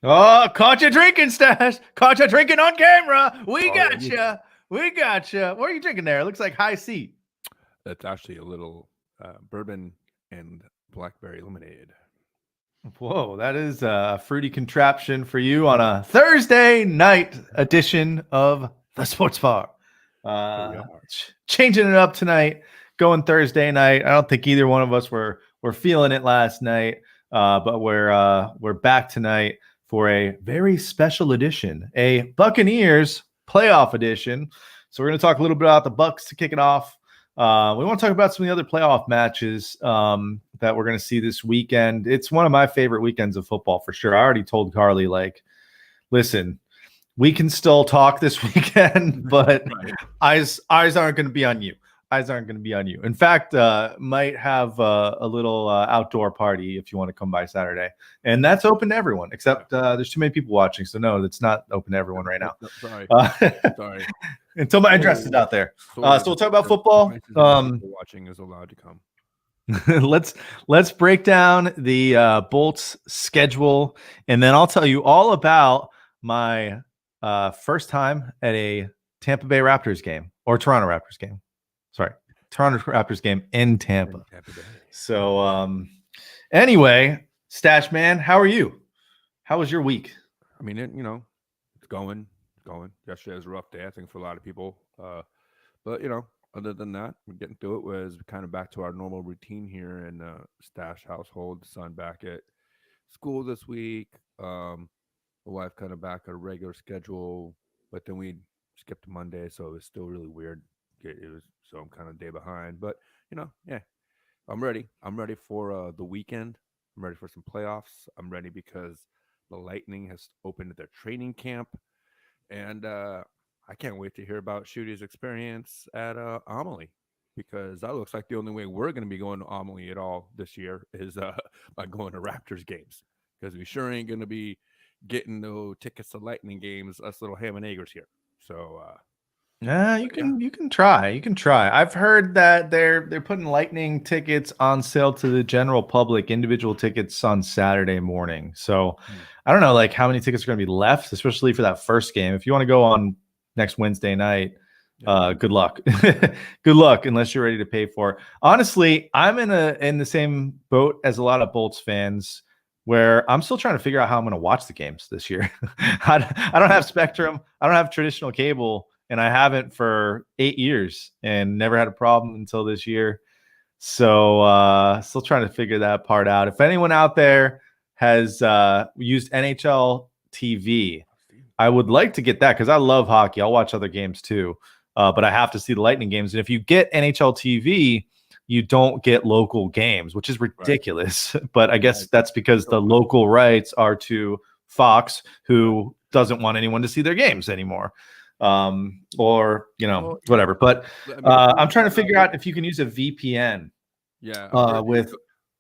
Oh, caught you drinking, Stache. Caught you drinking on camera. We Oh, got you. We got you. What are you drinking there? It looks like high C. that's actually a little bourbon and blackberry lemonade. Whoa, that is a fruity contraption for you on a Thursday night edition of the Sports Bar. Here we are. Changing it up tonight, going Thursday night. I don't think either one of us were feeling it last night, but we're back tonight for a very special edition, a Buccaneers playoff edition. So we're going to talk a little bit about the Bucs to kick it off. We want to talk about some of the other playoff matches that we're going to see this weekend. It's one of my favorite weekends of football for sure. I already told Carly, like, listen, we can still talk this weekend, but eyes aren't going to be on you. Eyes aren't going to be on you. In fact, might have a little outdoor party if you want to come by Saturday. And that's open to everyone, except there's too many people watching. So, no, it's not open to everyone right now. Sorry. Sorry. Until my address is out there. So we'll talk about football. Watching is allowed to come. Let's break down the Bolts schedule, and then I'll tell you all about my first time at a Tampa Bay Raptors game or Toronto Raptors game. Sorry, Toronto Raptors game in Tampa. So anyway, Stache man, how are you? How was your week? I mean, it's going. Yesterday was a rough day, I think, for a lot of people. But other than that, we're getting through it. Was kind of back to our normal routine here in Stache household. The son back at school this week. The wife kind of back at a regular schedule, but then we skipped Monday, so it was still really weird. So I'm kind of a day behind, but yeah, I'm ready. I'm ready for the weekend. I'm ready for some playoffs. I'm ready because the Lightning has opened their training camp. And I can't wait to hear about Shootey's experience at Amalie, because that looks like the only way we're going to be going to Amalie at all this year is by going to Raptors games, because we sure ain't going to be getting no tickets to Lightning games, us little ham and eggers here. So you can try. You can try. I've heard that they're putting Lightning tickets on sale to the general public, individual tickets on Saturday morning. So I don't know like how many tickets are going to be left, especially for that first game. If you want to go on next Wednesday night, good luck. Good luck unless you're ready to pay for it. Honestly, I'm in the same boat as a lot of Bolts fans, where I'm still trying to figure out how I'm going to watch the games this year. I don't have Spectrum. I don't have traditional cable. And I haven't for 8 years and never had a problem until this year. So still trying to figure that part out. If anyone out there has used NHL TV, I would like to get that because I love hockey. I'll watch other games too. But I have to see the Lightning games. And if you get NHL TV, you don't get local games, which is ridiculous. Right. But I guess that's because the local rights are to Fox, who doesn't want anyone to see their games anymore. Or whatever, but I'm trying to figure out if you can use a VPN with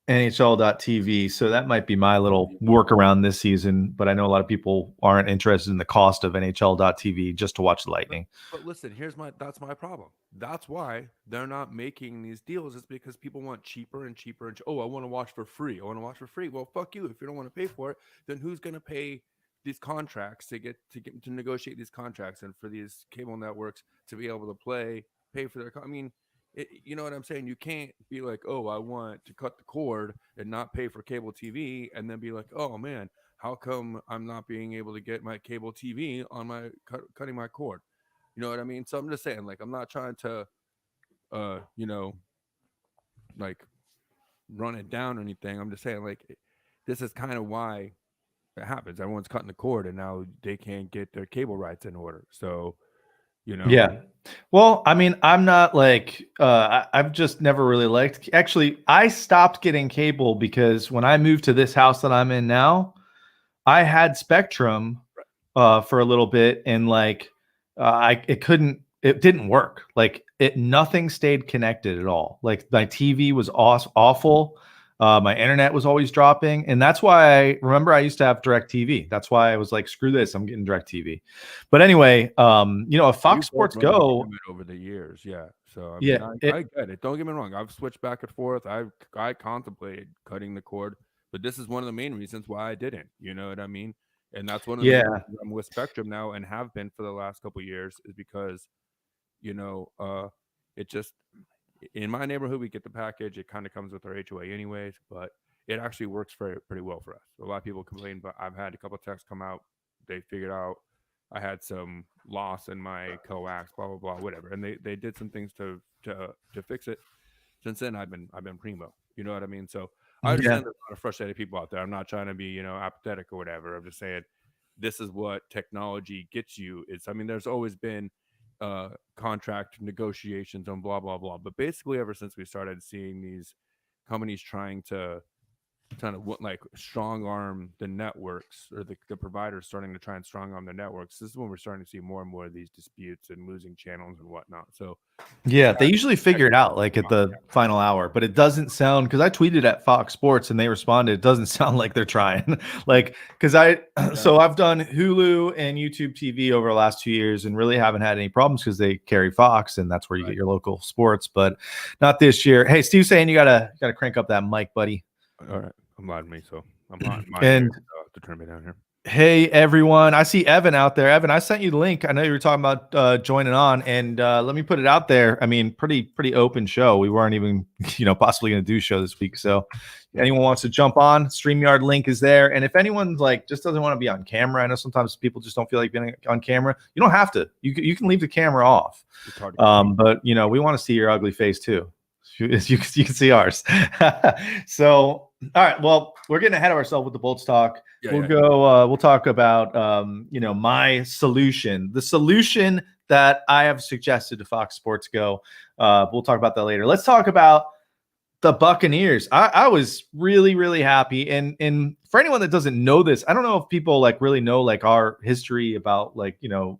NHL.tv, so that might be my little workaround this season. But I know a lot of people aren't interested in the cost of NHL.tv just to watch the Lightning. But listen, that's my problem. That's why they're not making these deals, is because people want cheaper and cheaper I want to watch for free. Well, fuck you. If you don't want to pay for it, then who's going to pay these contracts to negotiate these contracts and for these cable networks to be able to pay for their you know what I'm saying? You can't be like, oh, I want to cut the cord and not pay for cable TV, and then be like, oh man, how come I'm not being able to get my cable TV on my cutting my cord? You know what I mean? So I'm just saying, like, I'm not trying to like run it down or anything. I'm just saying, like, this is kind of why it happens. Everyone's cutting the cord, and now they can't get their cable rights in order. So, Yeah. Well, I mean, I'm not like I've just never really liked. Actually, I stopped getting cable because when I moved to this house that I'm in now, I had Spectrum for a little bit, and like it didn't work. Like nothing stayed connected at all. Like my TV was awful. My internet was always dropping. And that's why I used to have DirecTV. That's why I was like, screw this, I'm getting DirecTV. But anyway, if Fox Sports Go over the years. Yeah. So I get it. Don't get me wrong. I've switched back and forth. I contemplated cutting the cord, but this is one of the main reasons why I didn't. You know what I mean? And that's one of the main Yeah. reasons I'm with Spectrum now and have been for the last couple of years is because, you know, it just in my neighborhood we get the package. It kind of comes with our HOA anyways, but it actually works pretty well for us. A lot of people complain, but I've had a couple of texts come out. They figured out I had some loss in my coax, blah blah blah, whatever, and they did some things to fix it. Since then, I've been primo. You know what I mean? So I Yeah. understand there's a lot of frustrated people out there. I'm not trying to be apathetic or whatever. I'm just saying this is what technology gets you. It's I mean, there's always been contract negotiations and blah blah blah, but basically ever since we started seeing these companies trying to kind of like strong arm the networks or the providers starting to try and strong arm the networks. This is when we're starting to see more and more of these disputes and losing channels and whatnot. So Yeah, that they usually figure it out like at the final hour, but it doesn't sound because I tweeted at Fox Sports and they responded. It doesn't sound like they're trying. Like, because so I've done Hulu and YouTube TV over the last 2 years and really haven't had any problems because they carry Fox and that's where you get your local sports, but not this year. Hey, Steve's saying you gotta crank up that mic, buddy. All right, I'm loud me, so I'm hot in my And ear to turn me down here. hey everyone, I see Evan out there. Evan, I sent you the link. I know you were talking about joining on, and let me put it out there. I mean, pretty open show. We weren't even possibly going to do a show this week. So, if anyone wants to jump on, StreamYard link is there. And if anyone like just doesn't want to be on camera, I know sometimes people just don't feel like being on camera. You don't have to. You can leave the camera off. But we want to see your ugly face too. You can see ours. So, all right. Well, we're getting ahead of ourselves with the Bolts talk. We'll talk about my solution, the solution that I have suggested to Fox Sports Go. We'll talk about that later. Let's talk about the Buccaneers. I was really happy, and for anyone that doesn't know this, I don't know if people like really know like our history about like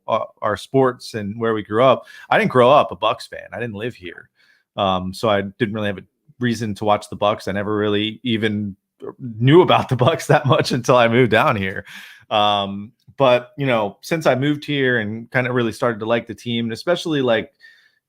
our sports and where we grew up. I didn't grow up a Bucs fan. I didn't live here. So I didn't really have a reason to watch the Bucs. I never really even knew about the Bucs that much until I moved down here. But since I moved here and kind of really started to like the team, and especially like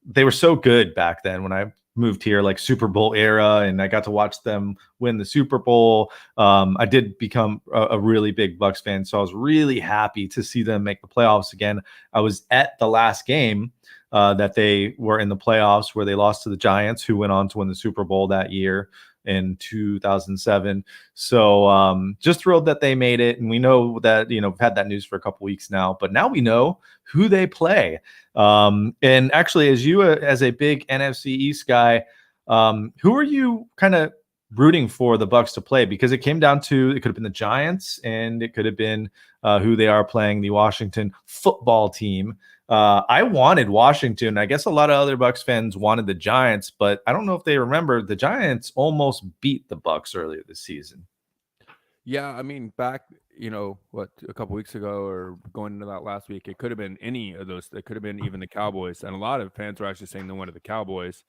they were so good back then when I moved here, like Super Bowl era, and I got to watch them win the Super Bowl. I did become a really big Bucs fan, so I was really happy to see them make the playoffs again. I was at the last game that they were in the playoffs where they lost to the Giants, who went on to win the Super Bowl that year in 2007. So just thrilled that they made it. And we know that, we've had that news for a couple weeks now, but now we know who they play. And actually, as a big NFC East guy, who are you kind of rooting for the Bucs to play? Because it came down to, it could have been the Giants and it could have been who they are playing, the Washington football team. I wanted Washington. I guess a lot of other Bucs fans wanted the Giants, but I don't know if they remember the Giants almost beat the Bucs earlier this season. Yeah, I mean, back, a couple weeks ago or going into that last week, it could have been any of those. It could have been even the Cowboys. And a lot of fans were actually saying they wanted the Cowboys,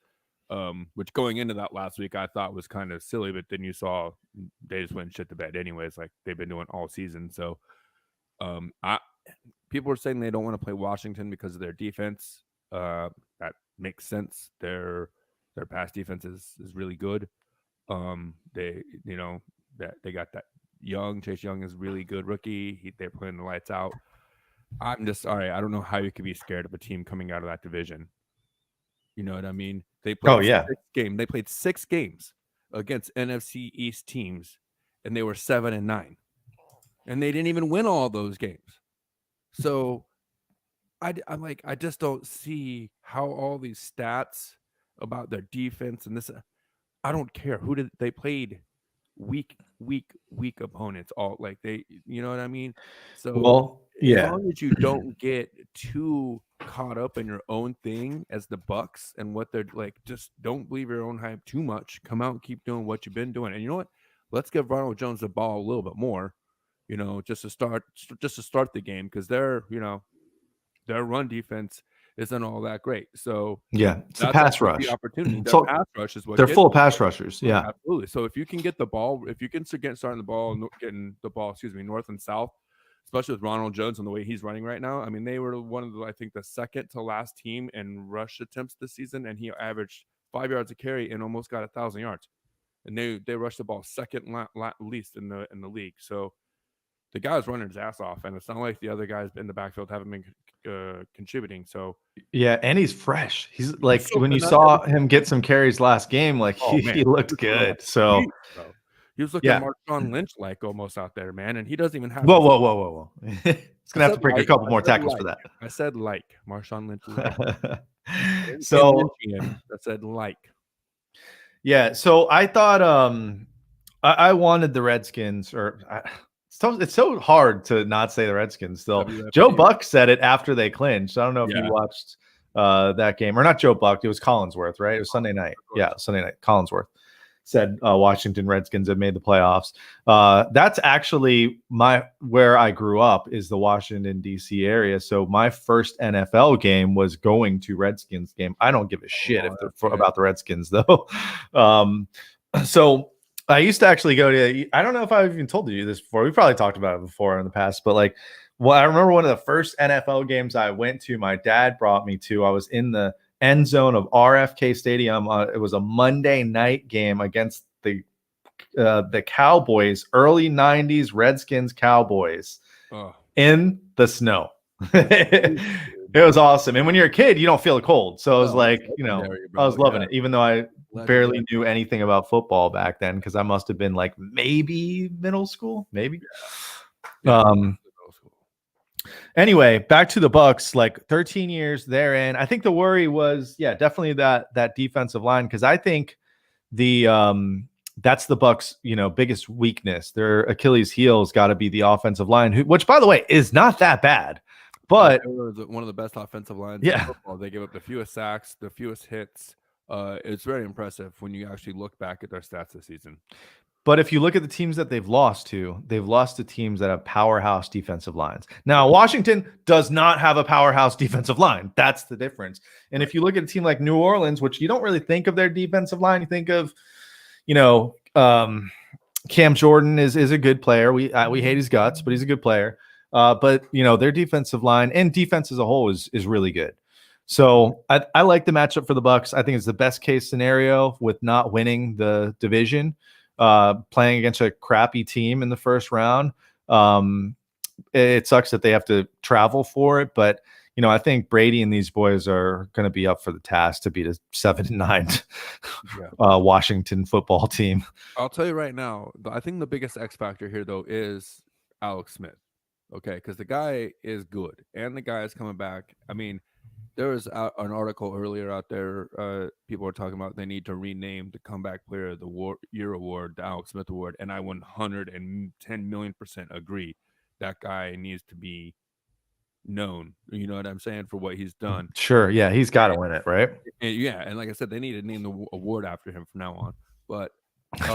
which going into that last week I thought was kind of silly. But then you saw they just went and shit the bed anyways, like they've been doing all season. So people were saying they don't want to play Washington because of their defense. That makes sense. Their pass defense is really good. They they got that Chase Young is really good rookie. They're playing the lights out. I'm just sorry. I don't know how you could be scared of a team coming out of that division. You know what I mean? They played 6 games against NFC East teams, and they were 7-9, and they didn't even win all those games. So I'm like, I just don't see how all these stats about their defense and this. I don't care who did they played weak opponents. All like they, you know what I mean. So as long as you don't get too caught up in your own thing as the Bucs and what they're like, just don't believe your own hype too much. Come out and keep doing what you've been doing. And you know what? Let's give Ronald Jones the ball a little bit more. Just to start the game because their run defense isn't all that great. So it's a pass rush. The opportunity. Their pass rush is what they're full of pass rushers. Yeah, absolutely. So if you can get the ball, if you can get starting the ball, getting the ball, north and south, especially with Ronald Jones and the way he's running right now. I mean, they were one of I think the second to last team in rush attempts this season, and he averaged 5 yards a carry and almost got 1,000 yards. And they rushed the ball second least in the league. So the guy's running his ass off, and it's not like the other guys in the backfield haven't been contributing. So Yeah, and he's fresh. He's he's like when you soaking up saw everything. him get some carries last game, like Oh he man, looked this little good. guy, So bro. He was looking yeah. Marshawn Lynch like almost out there, man, and he doesn't even have Whoa, his. whoa, whoa, whoa, whoa. It's I gonna have said to break a like. couple I more said tackles for like. that. I said like Marshawn Lynch like. I didn't say So Lynchian. I said like. yeah, so I thought I wanted the Redskins, or it's so hard to not say the Redskins still. Joe WFT. Buck said it after they clinched. I don't know if you Yeah. watched that game, or not Joe Buck, it was Collinsworth, right? It was Sunday night. Yeah, Sunday night. Collinsworth said Washington Redskins have made the playoffs. That's actually where I grew up, is the Washington D.C. area. So my first NFL game was going to Redskins game. I don't give a shit about the Redskins though. So I used to actually go to. I don't know if I've even told you this before. We probably talked about it before in the past, but like, well, I remember one of the first NFL games I went to. My dad brought me to. I was in the end zone of RFK Stadium. It was a Monday night game against the Cowboys, early 90s Redskins Cowboys in the snow. It was awesome. And when you're a kid, you don't feel the cold. So it was like, I was loving it, even though I barely knew anything about football back then, because I must have been like maybe middle school, maybe. Anyway, back to the Bucs, like 13 years they're in. I think the worry was, definitely that defensive line, because I think that's the Bucs, biggest weakness. Their Achilles heel's got to be the offensive line, which, by the way, is not that bad. But one of the best offensive lines in football. They give up the fewest sacks, the fewest hits. It's very impressive when you actually look back at their stats this season. But if you look at the teams that they've lost to teams that have powerhouse defensive lines. Now, Washington does not have a powerhouse defensive line. That's the difference. And if you look at a team like New Orleans, which you don't really think of their defensive line, you think of, Cam Jordan is a good player. We hate his guts, but he's a good player. But their defensive line and defense as a whole is really good. So I like the matchup for the Bucs. I think it's the best case scenario with not winning the division, playing against a crappy team in the first round. It sucks that they have to travel for it, but I think Brady and these boys are going to be up for the task to beat a 7-9 Washington football team. I'll tell you right now, I think the biggest X factor here, though, is Alex Smith. Okay, because the guy is good, and the guy is coming back. I mean, there was an article earlier out there. People were talking about they need to rename the Comeback Player of the Year award, the Alex Smith Award, and I 110 million% agree. That guy needs to be known. You know what I'm saying, for what he's done. Sure, yeah, he's got to win it, right? And like I said, they need to name the award after him from now on. But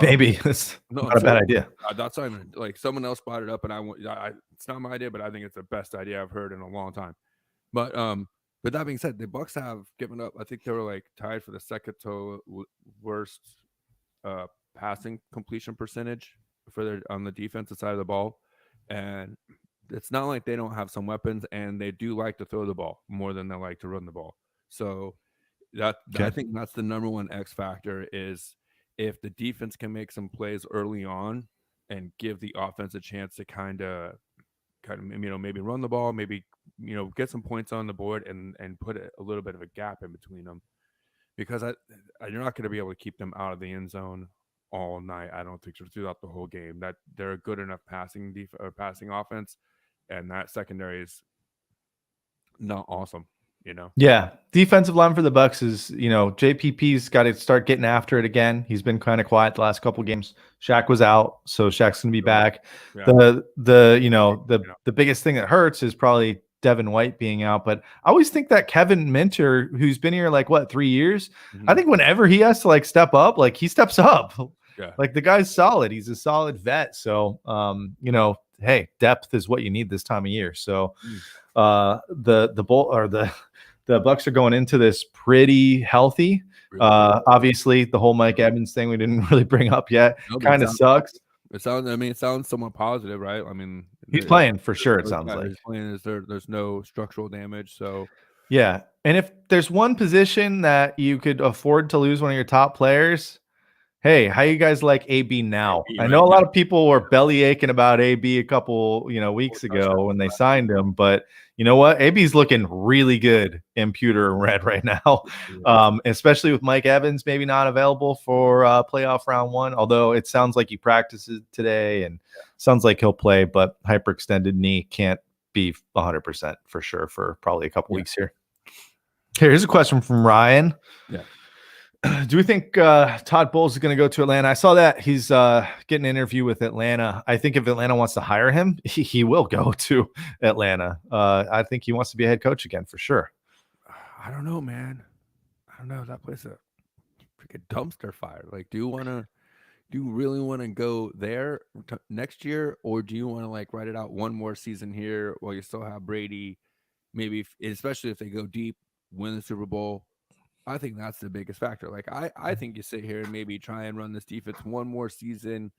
maybe it's not a bad idea. That's not even, like, someone else brought it up, and it's not my idea, but I think it's the best idea I've heard in a long time. But that being said, the Bucs have given up. I think they were like tied for the second to worst passing completion percentage on the defensive side of the ball, and it's not like they don't have some weapons, and they do like to throw the ball more than they like to run the ball. So I think that's the number one X factor, is if the defense can make some plays early on and give the offense a chance to kind of maybe run the ball, maybe get some points on the board and put a little bit of a gap in between them, because you're not going to be able to keep them out of the end zone all night. I don't think, throughout the whole game, that they're a good enough passing offense, and that secondary is not awesome. Yeah, defensive line for the Bucs is, JPP's got to start getting after it again. He's been kind of quiet the last couple of games. Shaq was out, so Shaq's gonna be back. Yeah. The biggest thing that hurts is probably Devin White being out, but I always think that Kevin Minter, who's been here like 3 years, I think whenever he has to like step up, like he steps up. Yeah. Like the guy's solid. He's a solid vet. So hey, depth is what you need this time of year. So the Bucs are going into this pretty healthy. Obviously, the whole Mike Evans thing we didn't really bring up yet kind of sucks. It sounds somewhat positive, right? I mean, he's playing for sure. It sounds like he's playing. There's no structural damage, so yeah. And if there's one position that you could afford to lose one of your top players, hey, how you guys like AB now? AB I right know a now. lot of people were belly aching about AB a couple, weeks ago when they signed him, but you know what? AB's looking really good in pewter and red right now, especially with Mike Evans maybe not available for playoff round 1, although it sounds like he practices today and sounds like he'll play, but hyperextended knee can't be 100% for sure for probably a couple weeks here. Here's a question from Ryan. Yeah. Do we think Todd Bowles is going to go to Atlanta? I saw that he's getting an interview with Atlanta. I think if Atlanta wants to hire him, he will go to Atlanta. I think he wants to be a head coach again for sure. I don't know, man. I don't know. That place a freaking dumpster fire. Like, do you really want to go there next year, or do you want to like write it out one more season here while you still have Brady? Maybe, especially if they go deep, win the Super Bowl. I think that's the biggest factor. Like, I think you sit here and maybe try and run this defense one more season,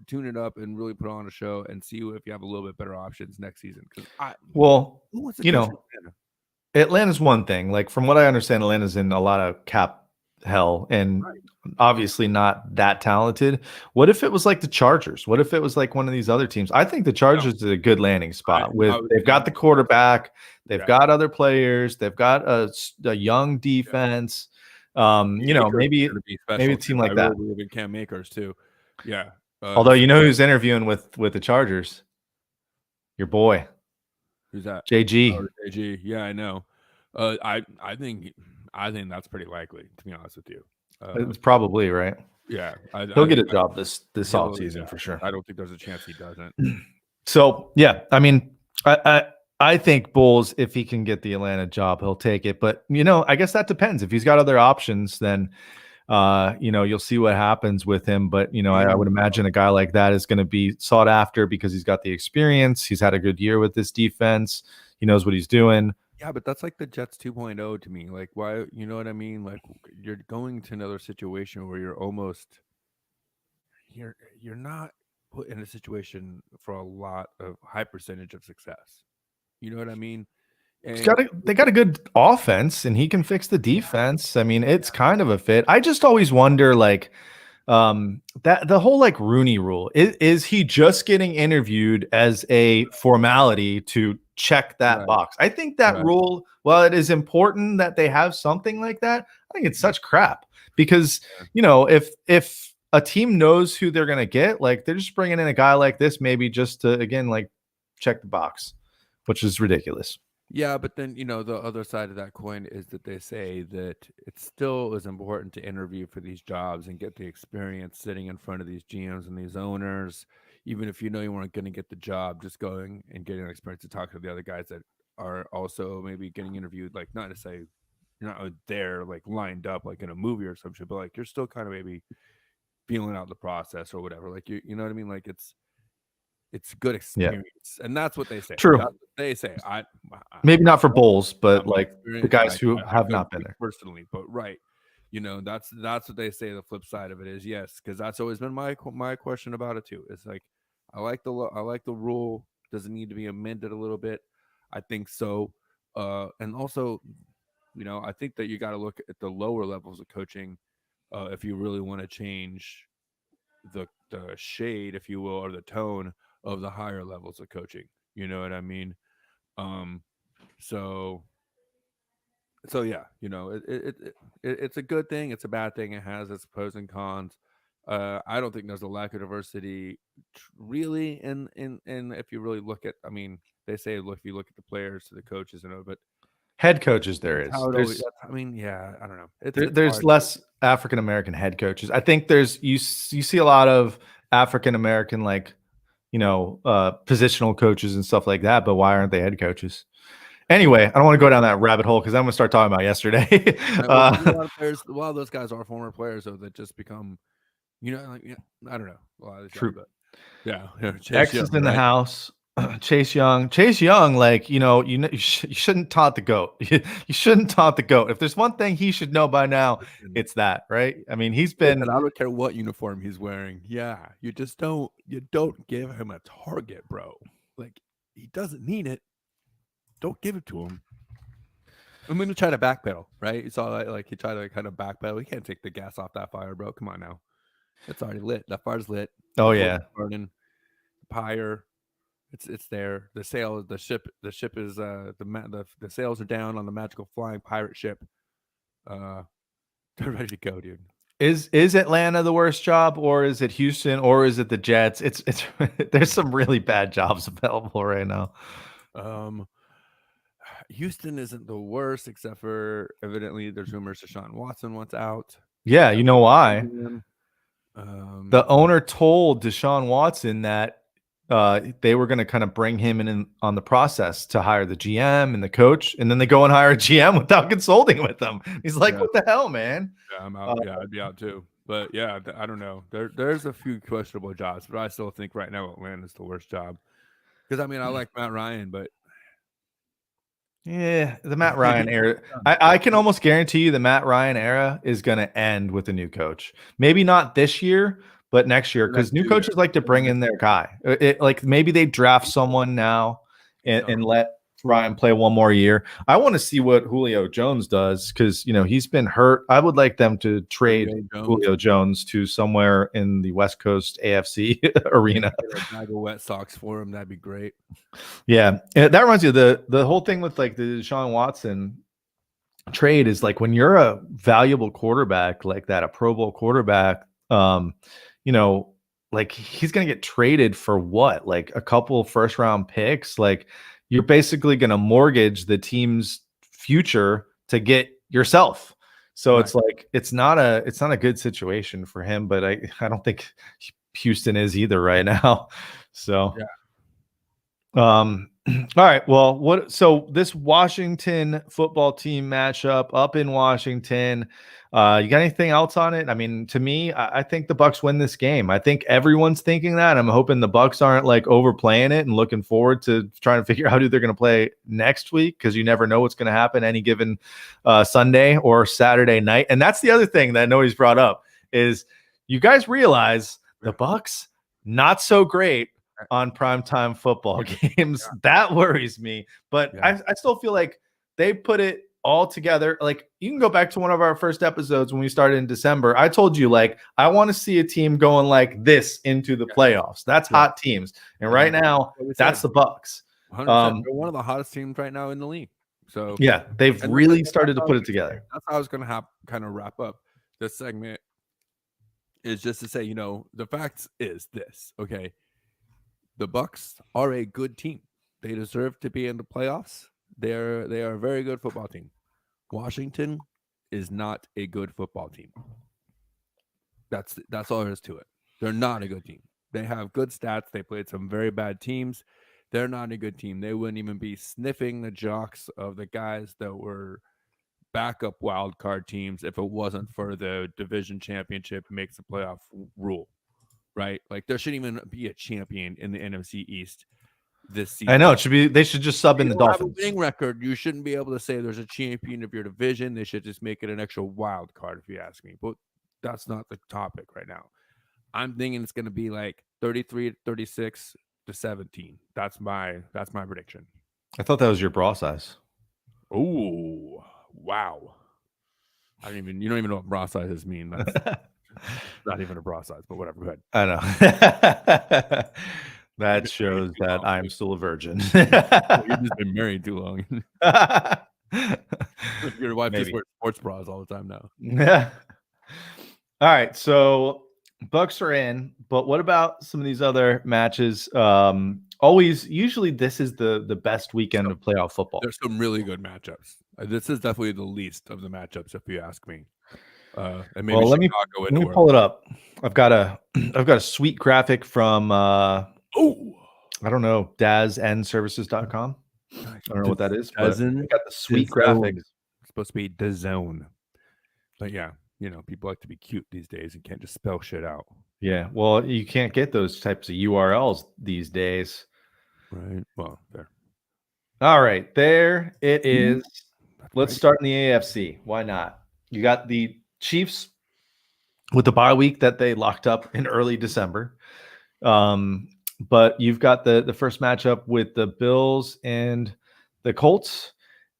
tune it up, and really put on a show and see if you have a little bit better options next season. Because who wants to coach Atlanta? Atlanta's one thing. Like from what I understand, Atlanta's in a lot of cap hell and obviously not that talented. What if it was like the Chargers? What if it was like one of these other teams? I think the Chargers is a good landing spot. They've got the quarterback, they've got other players, they've got a young defense. Maybe a team like that. I really believe in Cam Akers too. Yeah. Although who's interviewing with the Chargers? Your boy. Who's that? JG. Oh, JG. Yeah, I know. I think that's pretty likely, to be honest with you. It's probably right. Yeah, he'll get a job this off season for sure. I don't think there's a chance he doesn't. So yeah, I mean, I think Bulls, if he can get the Atlanta job, he'll take it. But I guess that depends. If he's got other options, then you'll see what happens with him. But I would imagine a guy like that is going to be sought after because he's got the experience. He's had a good year with this defense. He knows what he's doing. Yeah, but that's like the Jets 2.0 to me. Like, why? You know what I mean? Like, you're going to another situation where you're almost you're not put in a situation for a lot of high percentage of success. You know what I mean? They got a good offense, and he can fix the defense. I mean, it's kind of a fit. I just always wonder, like, that the whole like Rooney rule is he just getting interviewed as a formality to check that box? I think that rule, while it is important that they have something like that, I think it's such crap because if a team knows who they're gonna get, like they're just bringing in a guy like this maybe just to again like check the box, which is ridiculous. Yeah, but then the other side of that coin is that they say that it still is important to interview for these jobs and get the experience sitting in front of these GMs and these owners, even if you weren't going to get the job, just going and getting an experience to talk to the other guys that are also maybe getting interviewed, like not to say you're not there like lined up like in a movie or some shit, but like you're still kind of maybe feeling out the process or whatever. Like you know what I mean? Like it's good experience, and that's what they say. True. That's what they say. Maybe not for Bulls, but like the guys who have not been there personally. But that's what they say. The flip side of it is yes, because that's always been my question about it too. It's like I like the rule. Does it need to be amended a little bit? I think so. And also, I think that you got to look at the lower levels of coaching if you really want to change the shade, if you will, or the tone of the higher levels of coaching. You know what I mean? So yeah, it's a good thing. It's a bad thing. It has its pros and cons. I don't think there's a lack of diversity really in if you really look at, I mean, they say, look, if you look at the players to the coaches but head coaches there is. I don't know. There's less African American head coaches. I think you see a lot of African American positional coaches and stuff like that, but why aren't they head coaches? Anyway, I don't want to go down that rabbit hole because I'm going to start talking about yesterday. A lot of those guys are former players, though, that just become, I don't know. A lot of True. Guys, but X is in the house. Chase Young, like, you shouldn't taunt the GOAT. You shouldn't taunt the GOAT. If there's one thing he should know by now, it's that, right? I mean, he's been. I don't care what uniform he's wearing. Yeah, you don't give him a target, bro. Like, he doesn't need it. Don't give it to him. I'm going to try to backpedal, right? You saw that, like he tried to kind of backpedal. He can't take the gas off that fire, bro. Come on now. It's already lit. That fire's lit. Oh The coal's yeah. burning. The pyre. It's there. The ship is the sails are down on the magical flying pirate ship. Uh, they're ready to go, dude. Is Atlanta the worst job, or is it Houston, or is it the Jets? It's there's some really bad jobs available right now. Um, Houston isn't the worst, except for evidently there's rumors Deshaun Watson wants out. Yeah, you know why? The Um, owner told Deshaun Watson that they were going to kind of bring him in on the process to hire the GM and the coach, and then they go and hire a GM without consulting with them. He's like, yeah, "What the hell, man?" yeah, I'm out. Yeah, I'd be out too. But yeah, I don't know. There's a few questionable jobs, but I still think right now Atlanta's the worst job. Because I mean, I like Matt Ryan, but Yeah, the Matt Ryan era. I can almost guarantee you the Matt Ryan era is going to end with a new coach. Maybe not this year, but next year, the next because new 2 years. coaches like to bring in their guy. Like maybe they draft someone now and let Ryan play one more year. I want to see what Julio Jones does because he's been hurt. I would like them to trade Julio Jones to somewhere in the West Coast AFC arena. Get a bag of wet socks for him. That'd be great. Yeah, that reminds you the whole thing with like the Deshaun Watson trade is like when you're a valuable quarterback like that, a Pro Bowl quarterback, like he's gonna get traded for what? Like a couple first round picks. Like you're basically gonna mortgage the team's future to get yourself. So Right. it's like it's not a good situation for him, but I don't think Houston is either right now. So Yeah. all right. Well, so this Washington football team matchup up in Washington, you got anything else on it? I mean, to me, I think the Bucs win this game. I think everyone's thinking that. I'm hoping the Bucs aren't like overplaying it and looking forward to trying to figure out who they're going to play next week because you never know what's going to happen any given Sunday or Saturday night. And that's the other thing that nobody's brought up is you guys realize the Bucs not so great on primetime football games. That worries me. But I still feel like they put it all together. Like you can go back to one of our first episodes when we started in December. I told you, like, I want to see a team going like this into the playoffs. That's hot teams. And right now, that's the Bucs. 100%. They're one of the hottest teams right now in the league. So yeah, they've really started to put it together. That's how I was going to kind of wrap up this segment. Is just to say, the fact is this, okay? The Bucs are a good team. They deserve to be in the playoffs. They are a very good football team. Washington is not a good football team. That's all there is to it. They're not a good team. They have good stats. They played some very bad teams. They're not a good team. They wouldn't even be sniffing the jocks of the guys that were backup wild card teams if it wasn't for the division championship makes the playoff rule. Right? Like there shouldn't even be a champion in the NFC East this season. I know they should just sub in the Dolphins. Have a winning record, you shouldn't be able to say there's a champion of your division. They should just make it an extra wild card, if you ask me. But that's not the topic right now. I'm thinking it's going to be like 33-36 to 17. That's my prediction. I thought that was your bra size. Oh, wow! You don't even know what bra sizes mean. That's not even a bra size, but whatever. Go ahead. I know. That shows that I'm still a virgin. You've just been married too long. Your wife just wears sports bras all the time now. Yeah. All right. So Bucs are in, but what about some of these other matches? Usually this is the best weekend of playoff football. There's some really good matchups. This is definitely the least of the matchups, if you ask me. And maybe well, let me pull it up. I've got a sweet graphic from I don't know, DazNServices.com. I don't know what that is, but I got the sweet graphics. It's supposed to be DAZN. But yeah, people like to be cute these days and can't just spell shit out. Yeah, well, you can't get those types of URLs these days. Right. Well, there. All right, there it is. Let's start in the AFC. Why not? You got the Chiefs with the bye week that they locked up in early December. But you've got the first matchup with the Bills and the Colts.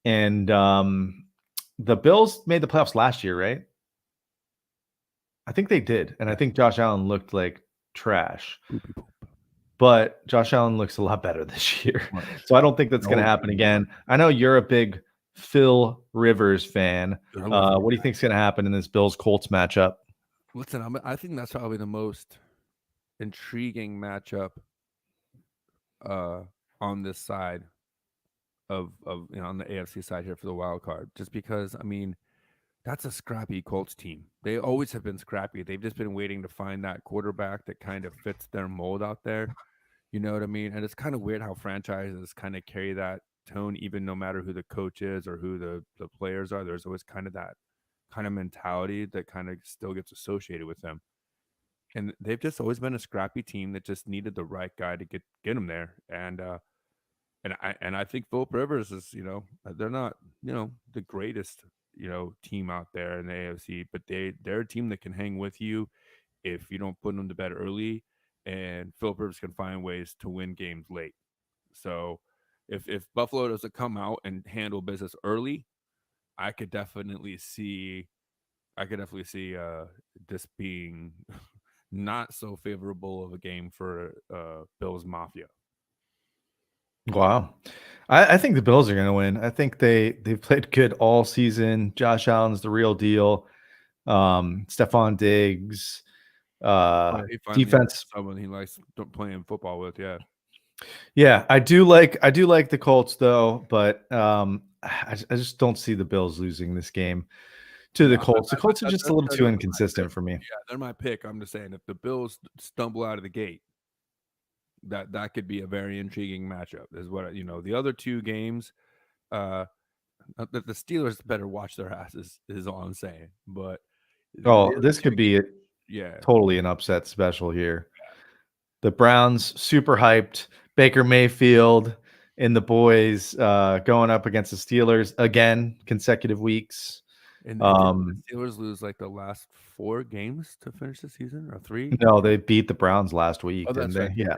And the Bills made the playoffs last year, right? I think they did, and I Yeah. think Josh Allen looked like trash. Poopy poop. But Josh Allen looks a lot better this year, Much. so I don't think that's No, going to happen again. I know you're a big Phil Rivers fan. I love him. What do you think's going to happen in this Bills Colts matchup? Listen, I think that's probably the most intriguing matchup on this side of on the AFC side here for the wild card. Just because I mean that's a scrappy Colts team. They always have been scrappy. They've just been waiting to find that quarterback that kind of fits their mold out there. You know what I mean? And it's kind of weird how franchises kind of carry that tone, even no matter who the coach is or who the players are. There's always kind of that kind of mentality that kind of still gets associated with them. And they've just always been a scrappy team that just needed the right guy to get them there. And I think Philip Rivers is, they're not, the greatest, team out there in the AFC, but they're a team that can hang with you if you don't put them to bed early, and Philip Rivers can find ways to win games late. So if Buffalo doesn't come out and handle business early, I could definitely see this being not so favorable of a game for Bills Mafia. Wow. I think the Bills are going to win. I think they've played good all season. Josh Allen's the real deal. Stephon Diggs, He finally defense. someone he likes playing football with. Yeah. Yeah, I do like the Colts though, but I just don't see the Bills losing this game to the Colts. The Colts are just a little too inconsistent for me. Yeah, they're my pick. I'm just saying, if the Bills stumble out of the gate, that could be a very intriguing matchup. Is what the other two games. The Steelers better watch their asses. Is all I'm saying. But this could be totally an upset special here. The Browns super hyped. Baker Mayfield and the boys going up against the Steelers again, consecutive weeks. And the Steelers lose like the last 4 games to finish the season, or 3? No, they beat the Browns last week. Oh, that's right. Yeah,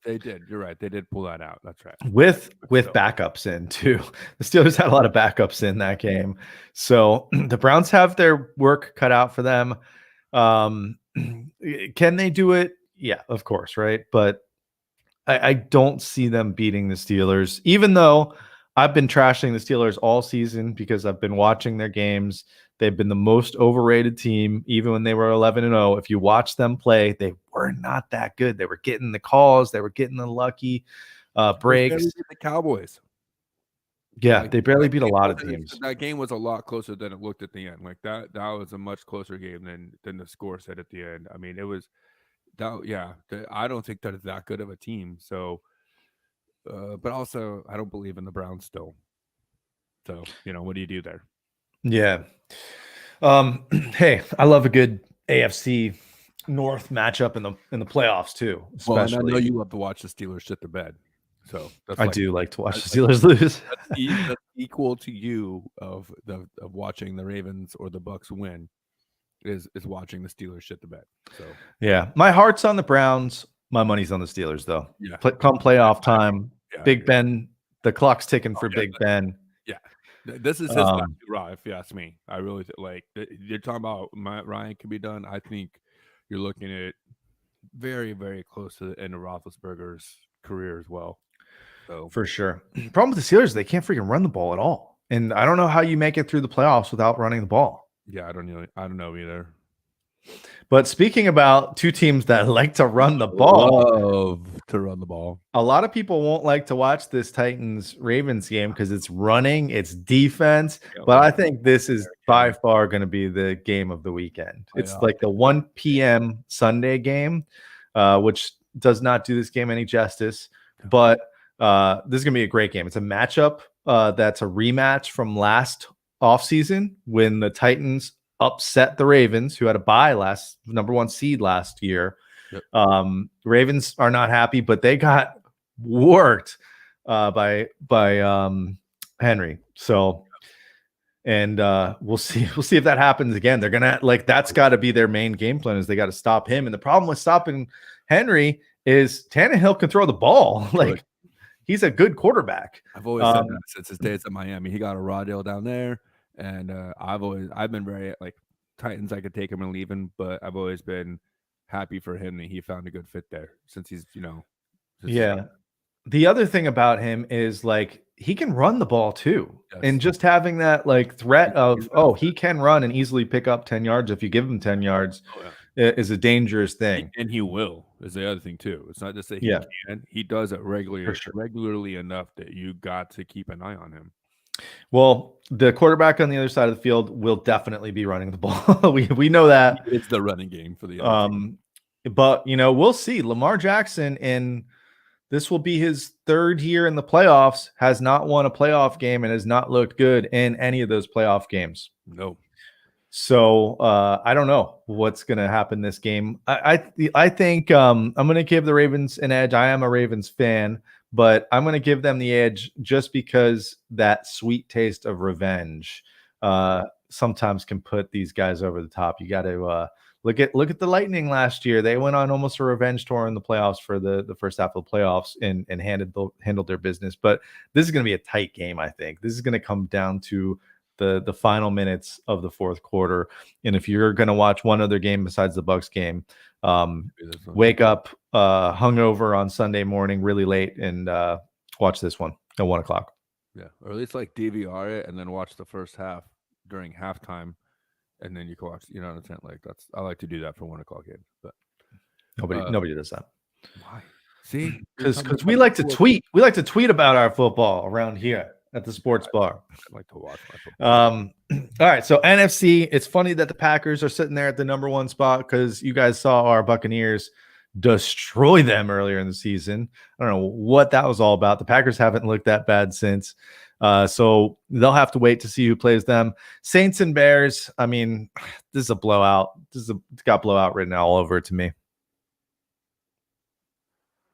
they did. You're right. They did pull that out. That's right. With backups in too. The Steelers had a lot of backups in that game, so the Browns have their work cut out for them. Can they do it? Yeah, of course, right? But I don't see them beating the Steelers, even though I've been trashing the Steelers all season because I've been watching their games. They've been the most overrated team, even when they were 11-0. If you watch them play, they were not that good. They were getting the calls. They were getting the lucky breaks. The Cowboys. Yeah, they barely beat a lot of teams. That game was a lot closer than it looked at the end. Like that was a much closer game than the score said at the end. I mean, it was that. Yeah, I don't think that it's that good of a team. So, but also I don't believe in the Browns still. So what do you do there? Yeah. Hey, I love a good AFC North matchup in the playoffs too. Especially. Well, and I know you love to watch the Steelers shit the bed. So I do like to watch the Steelers lose. That's equal to you of watching the Ravens or the Bucs win is watching the Steelers shit the bed. So yeah, my heart's on the Browns. My money's on the Steelers though. Yeah, come playoff time, Big Ben, the clock's ticking for Big Ben. Yeah, this is his last hurrah, if you ask me. I really like. You're talking about Ryan can be done. I think you're looking at very, very close to the end of Roethlisberger's career as well. So for sure. The problem with the Steelers, they can't freaking run the ball at all, and I don't know how you make it through the playoffs without running the ball. Yeah, I don't know either. But speaking about two teams that like to run the ball, a lot of people won't like to watch this Titans-Ravens game because it's running, it's defense. But I think this is by far going to be the game of the weekend. It's like the 1 p.m. Sunday game, which does not do this game any justice. But this is going to be a great game. It's a matchup that's a rematch from last offseason when the Titans upset the Ravens, who had a bye number 1 seed last year. Yep. Ravens are not happy, but they got worked by Henry. So, and we'll see if that happens again. They're gonna that's got to be their main game plan, is they got to stop him. And the problem with stopping Henry is Tannehill can throw the ball. He's a good quarterback. I've always said that since his days at Miami. He got a raw deal down there. And I've been very Titans, I could take him and leave him, but I've always been happy for him that he found a good fit there since he's, Yeah. The other thing about him is like he can run the ball too. Yes. And just having that like threat of, he can run and easily pick up 10 yards if you give him 10 yards is a dangerous thing. And he will is the other thing too. It's not just that he can, he does it regularly enough that you got to keep an eye on him. Well, the quarterback on the other side of the field will definitely be running the ball. we know that. It's the running game for the other team. But we'll see. Lamar Jackson this will be his third year in the playoffs, has not won a playoff game and has not looked good in any of those playoff games. No. So I don't know what's going to happen this game. I think I'm going to give the Ravens an edge. I am a Ravens fan, but I'm going to give them the edge just because that sweet taste of revenge sometimes can put these guys over the top. You got to look at the Lightning last year. They went on almost a revenge tour in the playoffs for the first half of the playoffs and handled their business. But this is going to be a tight game. I think this is going to come down to the final minutes of the fourth quarter. And if you're going to watch one other game besides the Bucs game, wake up hungover on Sunday morning really late and watch this one at 1 o'clock. Yeah, or at least like DVR it and then watch the first half during halftime, and then you can watch. You know what I'm saying? Like I like to do that for 1 o'clock games, but nobody does that. Why? See, because we like to tweet. We like to tweet about our football around here at the sports bar. I like to watch my football. All right, so NFC. It's funny that the Packers are sitting there at the number 1 spot because you guys saw our Buccaneers destroy them earlier in the season. I don't know what that was all about. The Packers haven't looked that bad since. So they'll have to wait to see who plays them. Saints and Bears. I mean, this is a blowout. It's got blowout written all over it to me.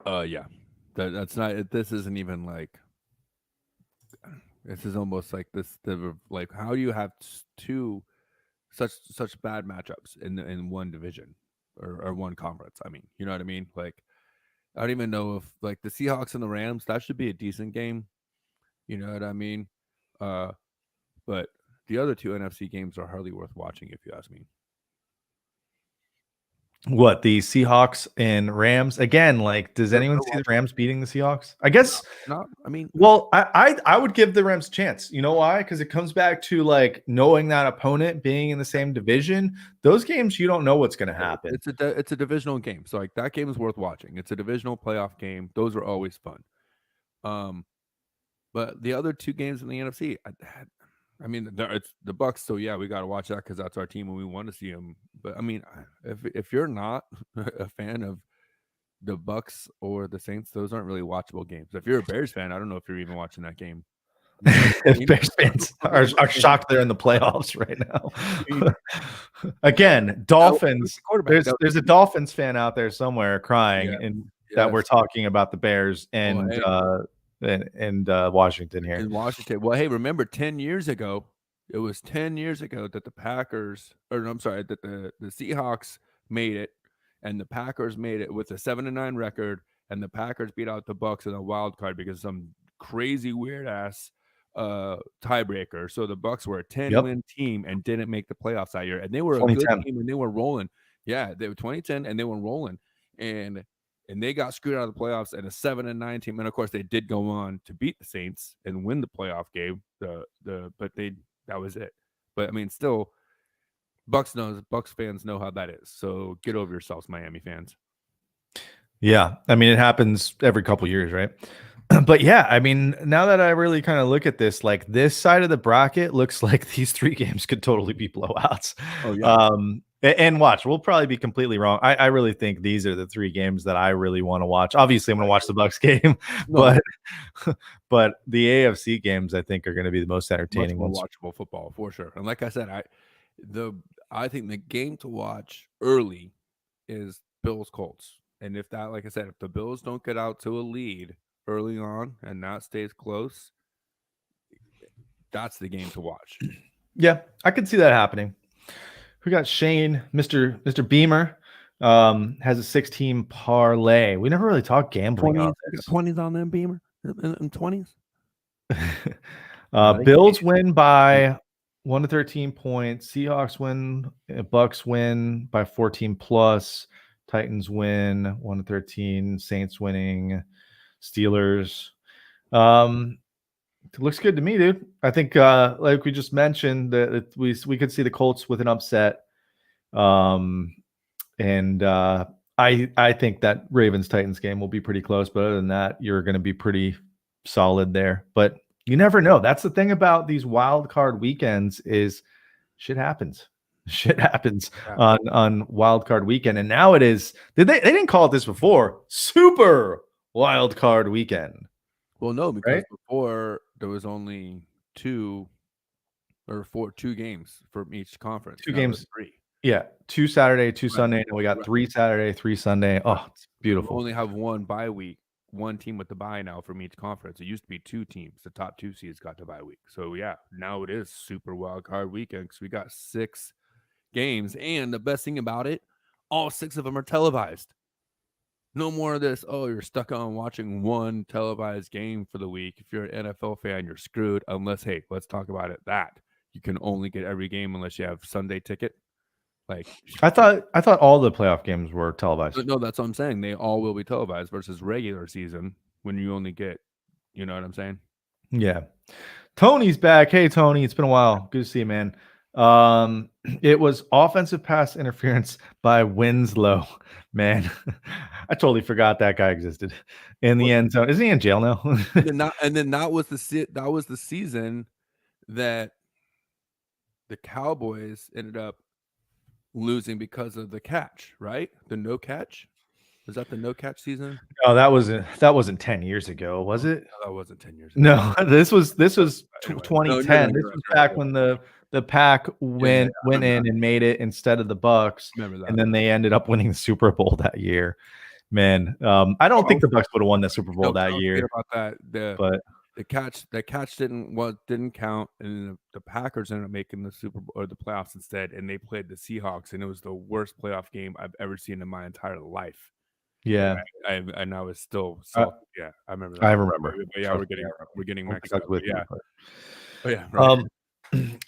Yeah, that's not. This isn't even like. This is almost like this. Like, how do you have two such bad matchups in one division or one conference? I mean, you know what I mean? Like, I don't even know if like the Seahawks and the Rams, that should be a decent game. You know what I mean? But the other two NFC games are hardly worth watching, if you ask me. What, the Seahawks and Rams again? Like, does anyone see the Rams beating the Seahawks? I guess not. I mean, well, I would give the Rams a chance. You know why? Because it comes back to like knowing that opponent, being in the same division. Those games, you don't know what's going to happen. It's a divisional game, so like that game is worth watching. It's a divisional playoff game. Those are always fun. But the other two games in the NFC, I mean, it's the Bucs. So yeah, we got to watch that because that's our team and we want to see them. But I mean, if you're not a fan of the Bucs or the Saints, those aren't really watchable games. If you're a Bears fan, I don't know if you're even watching that game. If Bears fans are shocked they're in the playoffs right now. Again, Dolphins. There's a Dolphins fan out there somewhere crying that we're talking about the Bears and Washington here. In Washington. Well, hey, remember 10 years ago, it was 10 years ago that the Packers, that the Seahawks made it, and the Packers made it with a 7-9 record, and the Packers beat out the Bucs in a wild card because of some crazy weird ass tiebreaker. So the Bucs were a 10-win team and didn't make the playoffs that year, and they were a good team and they were rolling. Yeah, they were 2010 and they were rolling, and they got screwed out of the playoffs and a 7-9 team. And of course, they did go on to beat the Saints and win the playoff game. But that was it. But I mean, still, Bucs fans know how that is. So get over yourselves, Miami fans. Yeah, I mean, it happens every couple years, right? But yeah, I mean, now that I really kind of look at this, like this side of the bracket looks like these 3 games could totally be blowouts. Oh yeah. And watch, we'll probably be completely wrong. I really think these are the 3 games that I really want to watch. Obviously, I'm going to watch the Bucs game, but the AFC games I think are going to be the most entertaining ones. Watchable football for sure. And like I said, I think the game to watch early is Bills Colts. And if that, like I said, if the Bills don't get out to a lead early on and that stays close, that's the game to watch. Yeah, I could see that happening. We got Shane, Mr. Beamer, has a 6-team parlay. We never really talked gambling. 20s on them, Beamer? In 20s? Bills win by 1 to 13 points. Seahawks win. Bucs win by 14 plus. Titans win 1 to 13. Saints winning. Steelers. It looks good to me, dude. I think, like we just mentioned, that we could see the Colts with an upset. And I think that Ravens Titans game will be pretty close. But other than that, you're going to be pretty solid there. But you never know. That's the thing about these wild card weekends is shit happens. Shit happens on wild card weekend. And now it is. They didn't call it this before. Super wild card weekend. Well, no, because before there was only two games from each conference. Two games. 3. Yeah, 2 Saturday, 2 Sunday. And we got 3 Saturday, 3 Sunday. Oh, it's beautiful. We only have one bye week, one team with the bye now from each conference. It used to be 2 teams. The top 2 seeds got the bye week. So yeah, now it is super wild card weekend because we got 6 games. And the best thing about it, all 6 of them are televised. No more of this, oh, you're stuck on watching one televised game for the week. If you're an NFL fan, you're screwed unless, hey, let's talk about it, that you can only get every game unless you have Sunday ticket. Like I thought all the playoff games were televised. No, that's what I'm saying. They all will be televised versus regular season when you only get, you know what I'm saying? Yeah. Tony's back. Hey, Tony, it's been a while. Good to see you, man. It was offensive pass interference by Winslow. Man, I totally forgot that guy existed in the end zone. Isn't he in jail now? and then that was the season that the Cowboys ended up losing because of the catch, right? The no catch. Was that the no catch season? No, that wasn't 10 years ago, was it? No, that wasn't 10 years ago. No, this was 2010. This was back when the Pack went in and made it instead of the Bucs. Remember that. And then they ended up winning the Super Bowl that year. Man, I don't think the Bucs would have won the Super Bowl that year. About that, but the catch didn't count, and the Packers ended up making the Super Bowl or the playoffs instead, and they played the Seahawks, and it was the worst playoff game I've ever seen in my entire life. Yeah, and I was still yeah, I remember that. I remember. But yeah, we're getting mixed up with yeah. Oh yeah, right.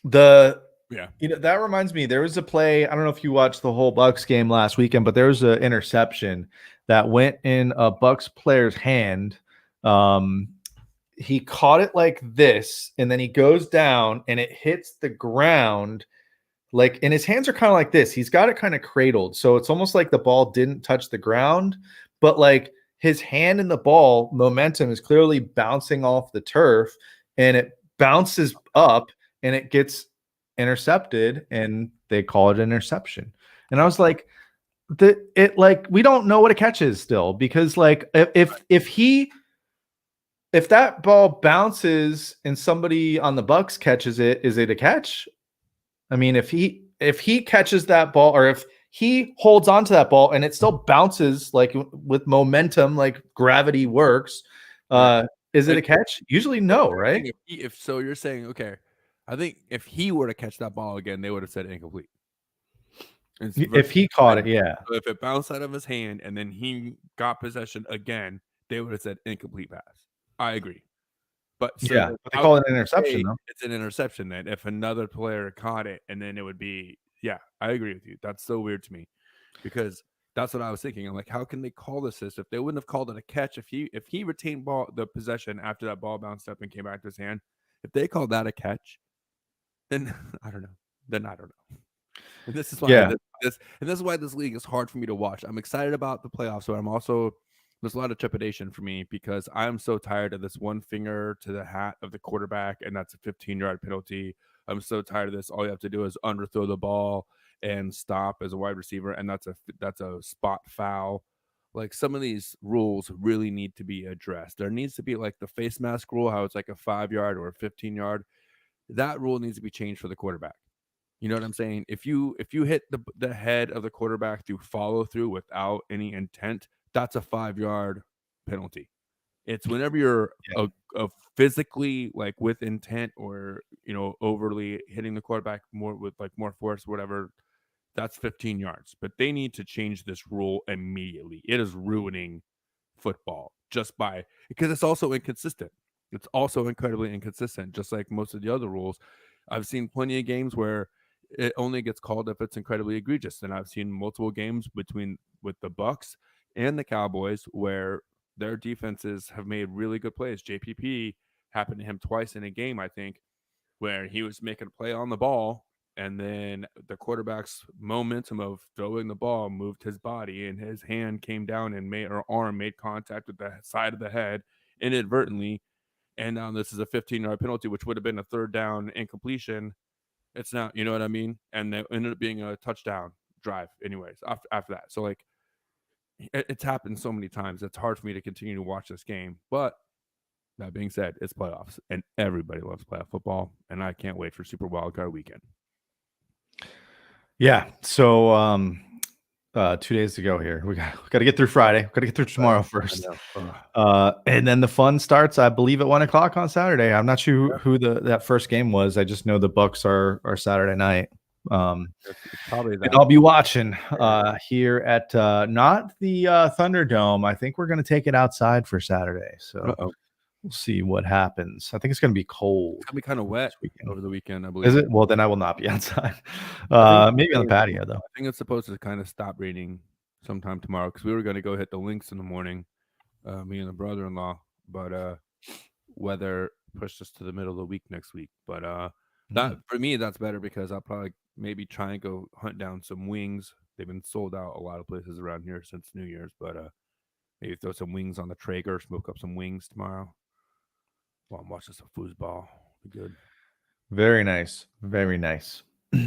That reminds me, there was a play. I don't know if you watched the whole Bucs game last weekend, but there was an interception that went in a Bucs player's hand. He caught it like this, and then he goes down, and it hits the ground. Like, and his hands are kind of like this. He's got it kind of cradled. So it's almost like the ball didn't touch the ground, but like his hand and the ball momentum is clearly bouncing off the turf, and it bounces up and it gets intercepted, and they call it an interception. And I was like, we don't know what a catch is still, because like if that ball bounces and somebody on the Bucs catches it, is it a catch? I mean, if he catches that ball, or if he holds onto that ball and it still bounces like with momentum, like gravity works, is it a catch? Usually no, right? If so, you're saying, okay, I think if he were to catch that ball again, they would have said incomplete. If he caught it, yeah. So if it bounced out of his hand and then he got possession again, they would have said incomplete pass. I agree. But but they call it an interception, though. It's an interception then. If another player caught it, and then it would be, yeah, I agree with you. That's so weird to me, because that's what I was thinking. I'm like, how can they call this if they wouldn't have called it a catch? If he retained the possession after that ball bounced up and came back to his hand, if they called that a catch, then I don't know. And this is why this is why this league is hard for me to watch. I'm excited about the playoffs, but I'm also, there's a lot of trepidation for me, because I'm so tired of this one finger to the hat of the quarterback, and that's a 15-yard penalty. I'm so tired of this. All you have to do is underthrow the ball and stop as a wide receiver, and that's a spot foul. Like, some of these rules really need to be addressed. There needs to be like the face mask rule, how it's like a 5-yard or a 15-yard. That rule needs to be changed for the quarterback. You know what I'm saying? If you hit the head of the quarterback through follow through without any intent, that's a 5-yard penalty. It's whenever you're a physically, like, with intent, or, you know, overly hitting the quarterback more with like more force, whatever, that's 15 yards. But they need to change this rule immediately. It is ruining football because it's also inconsistent. It's also incredibly inconsistent, just like most of the other rules. I've seen plenty of games where it only gets called if it's incredibly egregious, and I've seen multiple games with the Bucs and the Cowboys where their defenses have made really good plays. JPP happened to him twice in a game, I think, where he was making a play on the ball, and then the quarterback's momentum of throwing the ball moved his body, and his hand came down and arm made contact with the side of the head inadvertently. And now this is a 15-yard penalty, which would have been a third down incompletion. It's not, you know what I mean? And it ended up being a touchdown drive anyways after that. So, like, it's happened so many times. It's hard for me to continue to watch this game. But that being said, it's playoffs, and everybody loves playoff football, and I can't wait for Super Wildcard Weekend. Yeah. So 2 days to go here. We got to get through Friday. Got to get through tomorrow first. And then the fun starts, I believe, at 1:00 on Saturday. I'm not sure who that first game was. I just know the Bucs are Saturday night. It's probably that. And I'll be watching here at not the Thunderdome. I think we're going to take it outside for Saturday. So we'll see what happens. I think it's going to be cold. It's going to be kind of wet over the weekend, I believe. Is it? Well, then I will not be outside. Maybe on the patio, though. I think it's supposed to kind of stop raining sometime tomorrow because we were going to go hit the links in the morning, me and the brother-in-law. But weather pushed us to the middle of the week next week. But for me, that's better because I'll probably maybe try and go hunt down some wings. They've been sold out a lot of places around here since New Year's. But maybe throw some wings on the Traeger, smoke up some wings tomorrow. Well, I'm watching some foosball. Be good. Very nice. Very nice.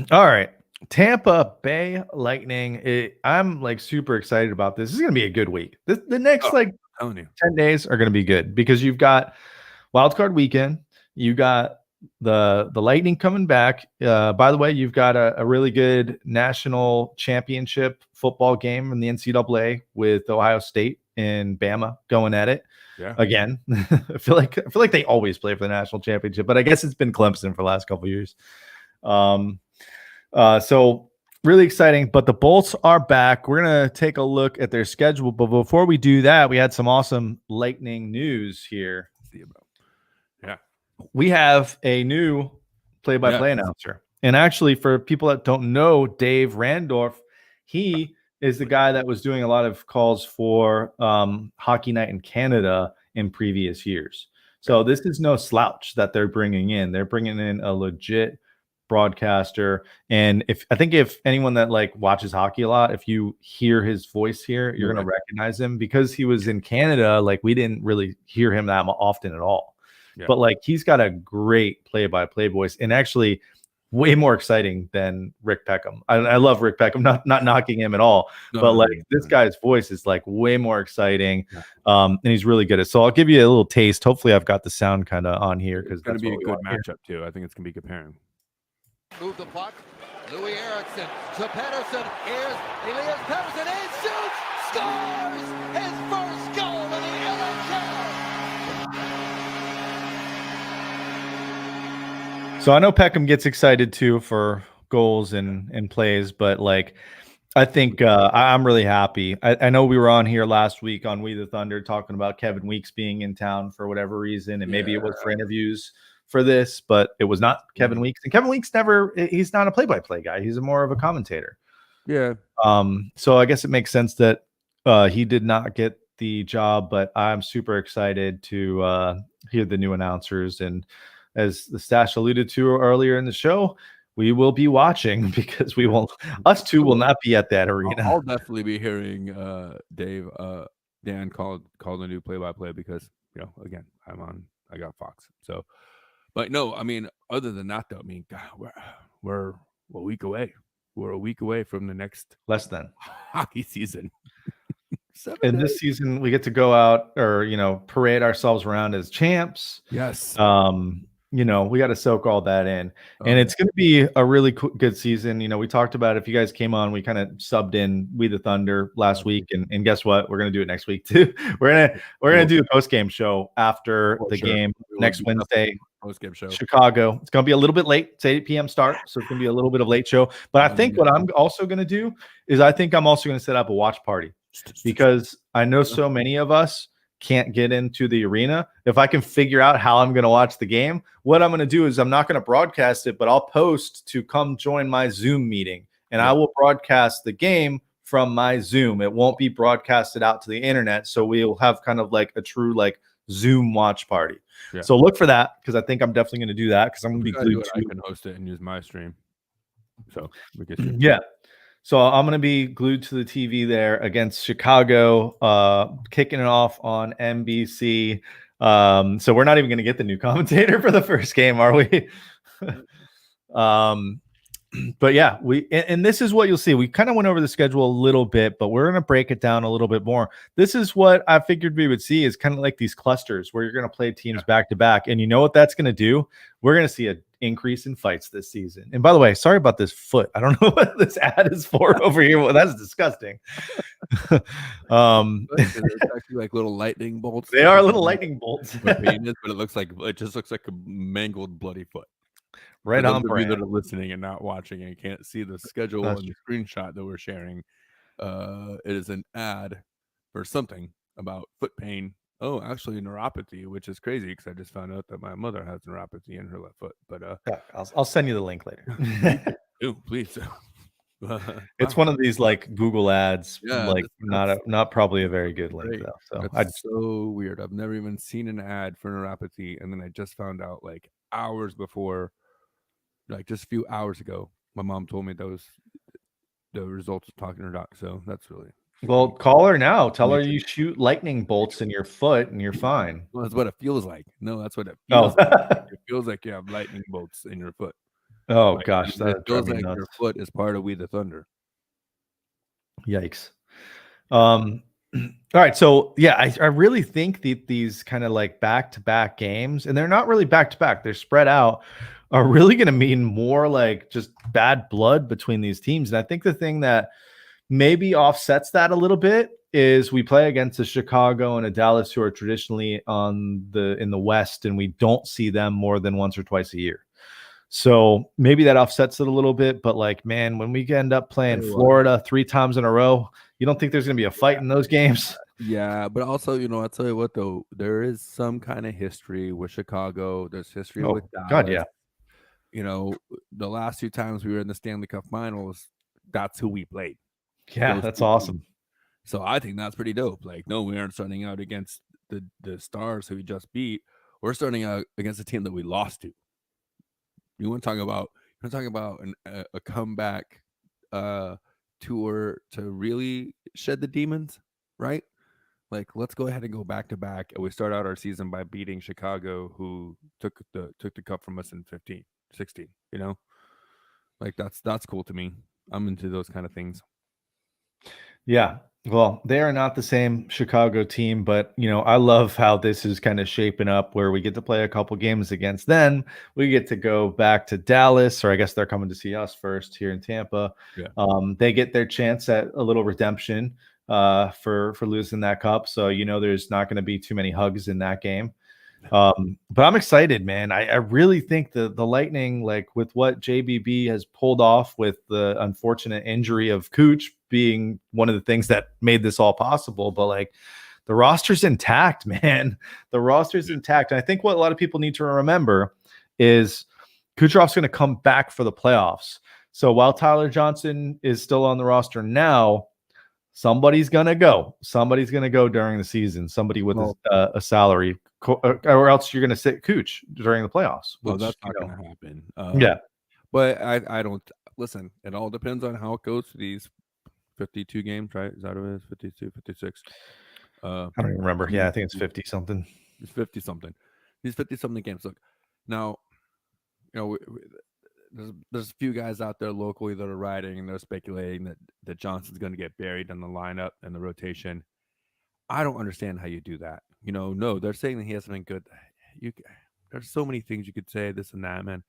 All right. Tampa Bay Lightning. I'm like super excited about this. This is going to be a good week. The next 10 days are going to be good because you've got Wildcard Weekend. You got the Lightning coming back. By the way, you've got a really good national championship football game in the NCAA with Ohio State and Bama going at it. Yeah. Again, I feel like they always play for the national championship, but I guess it's been Clemson for the last couple of years. So really exciting. But the Bolts are back. We're gonna take a look at their schedule, but before we do that, we had some awesome Lightning news here. Yeah, we have a new play-by-play announcer, and actually, for people that don't know, Dave Randorf, he is the guy that was doing a lot of calls for Hockey Night in Canada in previous years. So this is no slouch that they're bringing in. They're bringing in a legit broadcaster. And if anyone that like watches hockey a lot, if you hear his voice here, you're going to recognize him because he was in Canada. Like we didn't really hear him that often at all. Yeah. But like he's got a great play-by-play voice, and actually way more exciting than Rick Peckham. I love Rick Peckham, not knocking him at all, but this guy's voice is like way more exciting, and he's really good at it. So I'll give you a little taste. Hopefully I've got the sound kind of on here because it's going to be a good matchup too. I think it's going to be comparing. Move the puck. Louis Eriksson to Pettersson. Here's Elias Pettersson and shoots! Scores! His first goal in the NHL! So I know Peckham gets excited too for goals and plays, but like I think I'm really happy. I know we were on here last week on We the Thunder talking about Kevin Weeks being in town for whatever reason, and maybe it was for interviews for this, but it was not Kevin Weeks. And Kevin Weeks he's not a play-by-play guy. He's more of a commentator. Yeah. So I guess it makes sense that he did not get the job, but I'm super excited to hear the new announcers. And as the Stache alluded to earlier in the show, we will be watching because us two will not be at that arena. I'll definitely be hearing Dan call the new play-by-play because, again, I got Fox. So, but no, I mean, other than that, though, I mean, God, we're a week away. We're a week away from the next less than hockey season. And this season, we get to go out or parade ourselves around as champs. Yes. We got to soak all that in, and it's going to be a really good season. We talked about if you guys came on, we kind of subbed in We the Thunder last week, and guess what? We're going to do it next week too. We're gonna do the post game show after the game next Wednesday. Post game show, Chicago. It's going to be a little bit late. It's 8 p.m. start, so it's going to be a little bit of late show. But I think what I'm also going to do is I'm also going to set up a watch party because I know so many of us can't get into the arena, if I can figure out how I'm going to watch the game, what I'm going to do is I'm not going to broadcast it, but I'll post to come join my Zoom meeting, and I will broadcast the game from my Zoom. It won't be broadcasted out to the internet, so we'll have kind of like a true like Zoom watch party. Yeah. So look for that, because I think I'm definitely going to do that, because I'm going to be glued to. I can host it and use my stream. So we can. Yeah. So I'm going to be glued to the TV there against Chicago, kicking it off on NBC. So we're not even going to get the new commentator for the first game, are we? But yeah, and this is what you'll see. We kind of went over the schedule a little bit, but we're going to break it down a little bit more. This is what I figured we would see, is kind of like these clusters where you're going to play teams back to back. And you know what that's going to do? We're going to see an increase in fights this season. And by the way, sorry about this foot. I don't know what this ad is for over here. Well, that's disgusting. It's actually like little lightning bolts. They are little lightning bolts. But it just looks like a mangled, bloody foot. Right on brand. For those of you that are listening and not watching and can't see the schedule and the screenshot that we're sharing, it is an ad for something about foot pain. Oh, actually neuropathy, which is crazy because I just found out that my mother has neuropathy in her left foot. But I'll send you the link later. Oh, please. It's one of these like Google ads, like not probably a very good link though. So it's so weird. I've never even seen an ad for neuropathy, and then I just found out like hours before. Like just a few hours ago, my mom told me the results of talking to her doc. So that's really call her now. Tell her you shoot lightning bolts in your foot and you're fine. Well, that's what it feels like. No, that's what it feels like. It feels like you have lightning bolts in your foot. Oh gosh, that feels like your foot is part of We the Thunder. Yikes. All right, so yeah, I really think these kind of like back-to-back games, and they're not really back-to-back, they're spread out, are really going to mean more like just bad blood between these teams. And I think the thing that maybe offsets that a little bit is we play against a Chicago and a Dallas who are traditionally in the West, and we don't see them more than once or twice a year. So maybe that offsets it a little bit. But like, man, when we end up playing Florida 3 times in a row, you don't think there's going to be a fight in those games? Yeah, but also, I'll tell you what, though, there is some kind of history with Chicago. There's history with Dallas. God, yeah. The last 2 times we were in the Stanley Cup Finals, that's who we played. Yeah, that's awesome. So I think that's pretty dope. Like, no, we aren't starting out against the Stars who we just beat. We're starting out against a team that we lost to. You want to talk about a comeback tour to really shed the demons, right? Like, let's go ahead and go back to back, and we start out our season by beating Chicago, who took the cup from us in 16. Like that's cool to me. I'm into those kind of things. Yeah. Well, they are not the same Chicago team, but I love how this is kind of shaping up, where we get to play a couple games against them. We get to go back to Dallas, or I guess they're coming to see us first here in Tampa. Yeah. They get their chance at a little redemption for losing that cup. So there's not going to be too many hugs in that game. But I'm excited, man. I really think the Lightning, like with what JBB has pulled off, with the unfortunate injury of Cooch being one of the things that made this all possible, but like the roster's intact, man. The roster's intact. And I think what a lot of people need to remember is Kucherov's going to come back for the playoffs. So while Tyler Johnson is still on the roster now, somebody's going to go. Somebody's going to go during the season. Somebody with a salary, or else you're going to sit Cooch during the playoffs. Well, that's not going to happen. Yeah. But I don't listen. It all depends on how it goes for these 52 games, right? Is that what it is? 52, 56? I don't even remember. Yeah, I think it's 50 something. It's 50 something. These 50 something games. Look, now, there's a few guys out there locally that are writing and they're speculating that Johnson's going to get buried in the lineup and the rotation. I don't understand how you do that. No, they're saying that he hasn't been good. There's so many things you could say, this and that, man.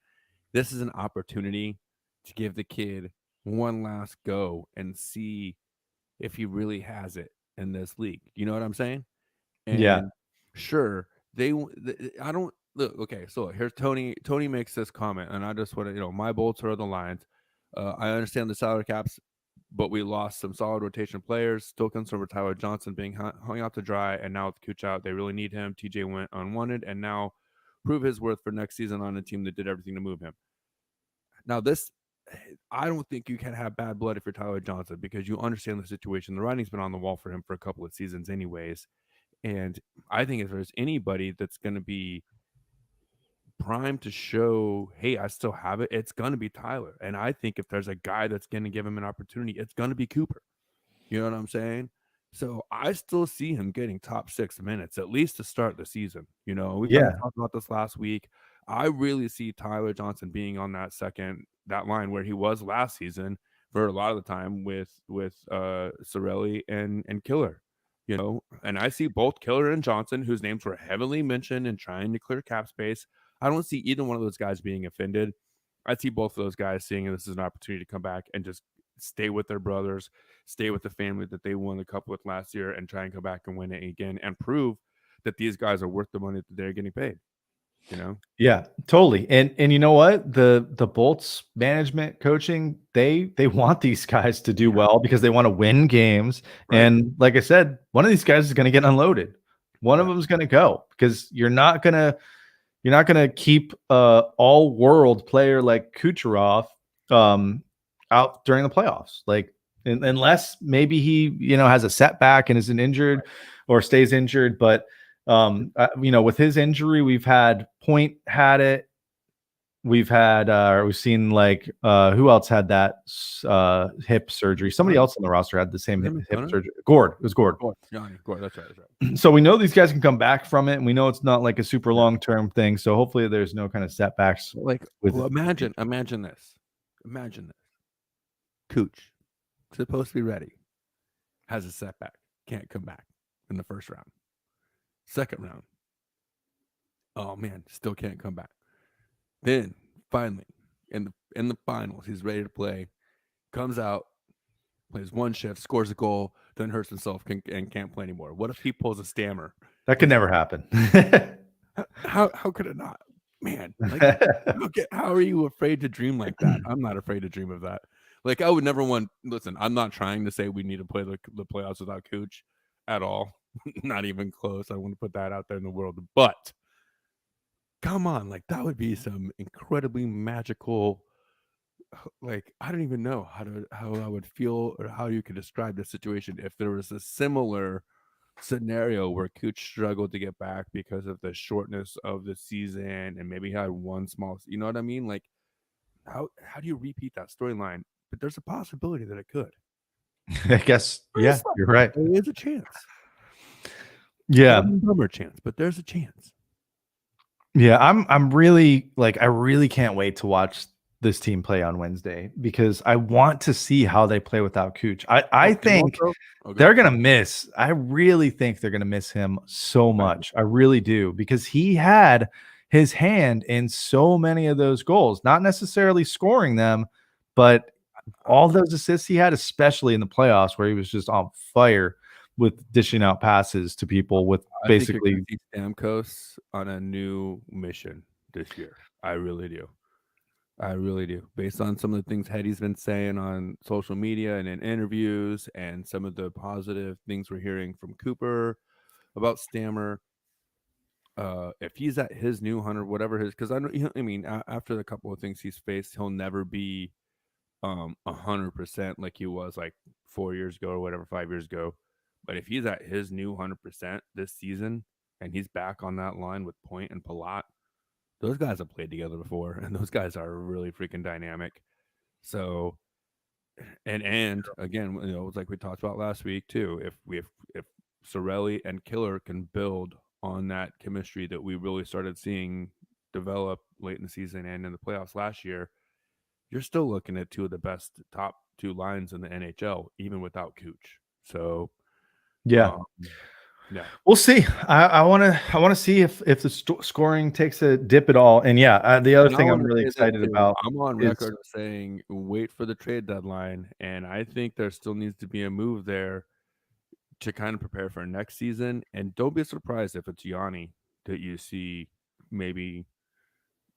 This is an opportunity to give the kid one last go and see if he really has it in this league. You know what I'm saying? And yeah. Sure. I don't look. Okay. So here's Tony. Tony makes this comment, and I just want to, my bolts are the lines. I understand the salary cap's but we lost some solid rotation players. Still concerned with Tyler Johnson being hung out to dry, and now with Cooch out, they really need him. TJ went unwanted, and now prove his worth for next season on a team that did everything to move him. Now, I don't think you can have bad blood if you're Tyler Johnson because you understand the situation. The writing's been on the wall for him for a couple of seasons anyways. And I think if there's anybody that's going to be primed to show, hey, I still have it, it's going to be Tyler. And I think if there's a guy that's going to give him an opportunity, it's going to be Cooper. You know what I'm saying? So I still see him getting top 6 minutes, at least to start the season. You know, we kind of talked about this last week. I really see Tyler Johnson being on that line where he was last season for a lot of the time with Sorelli and Killer. You know, and I see both Killer and Johnson, whose names were heavily mentioned in trying to clear cap space. I don't see either one of those guys being offended. I see both of those guys seeing this as an opportunity to come back and just stay with their brothers, stay with the family that they won the cup with last year, and try and come back and win it again and prove that these guys are worth the money that they're getting paid. You know? Yeah, totally. And you know what? The Bolts management coaching, they want these guys to do well because they want to win games. Right. And like I said, one of these guys is going to get unloaded. One of them is going to go because you're not going to keep all world player like Kucherov out during the playoffs. Like unless maybe he, has a setback and isn't injured or stays injured, but with his injury, we've had Point had it. We've seen who else had that hip surgery? Somebody else on the roster had the same hip surgery. Gord. It was Gord. Johnny Gord. That's right. So we know these guys can come back from it, and we know it's not like a super long-term thing. So hopefully there's no kind of setbacks. Imagine this. Cooch, supposed to be ready, has a setback, can't come back in the first round. Second round, oh man, still can't come back. Then finally, in the finals, he's ready to play. Comes out, plays one shift, scores a goal, then hurts himself and can't play anymore. What if he pulls a stammer? That could never happen. How could it not, man? How are you afraid to dream like that? I'm not afraid to dream of that. Like I would never want. Listen, I'm not trying to say we need to play the playoffs without Cooch at all. Not even close. I want to put that out there in the world. But come on, that would be some incredibly magical. I don't even know how I would feel or how you could describe the situation if there was a similar scenario where Cooch struggled to get back because of the shortness of the season and maybe had one small. You know what I mean? How do you repeat that storyline? But there's a possibility that it could. I guess. Yeah, you're right. There is a chance. Yeah, number chance, but there's a chance. Yeah, I'm really I really can't wait to watch this team play on Wednesday because I want to see how they play without Cooch. I think they're gonna miss. I really think they're gonna miss him so much. I really do because he had his hand in so many of those goals, not necessarily scoring them, but all those assists he had, especially in the playoffs where he was just on fire with dishing out passes to people with basically Stamkos on a new mission this year. I really do. Based on some of the things Hetty's been saying on social media and in interviews and some of the positive things we're hearing from Cooper about Stammer. If he's at his new 100, whatever his, because after the couple of things he's faced, he'll never be 100% like he was 4 years ago or whatever, 5 years ago. But if he's at his new 100% this season and he's back on that line with Point and Palat, those guys have played together before, and those guys are really freaking dynamic. So, and again, it's like we talked about last week too. If Sorelli and Killer can build on that chemistry that we really started seeing develop late in the season and in the playoffs last year, you're still looking at two of the best top two lines in the NHL, even without Cooch. So, yeah, we'll see. I want to see if the scoring takes a dip at all. And the other thing I'm really excited about. I'm on record saying wait for the trade deadline, and I think there still needs to be a move there to kind of prepare for next season. And don't be surprised if it's Yanni that you see maybe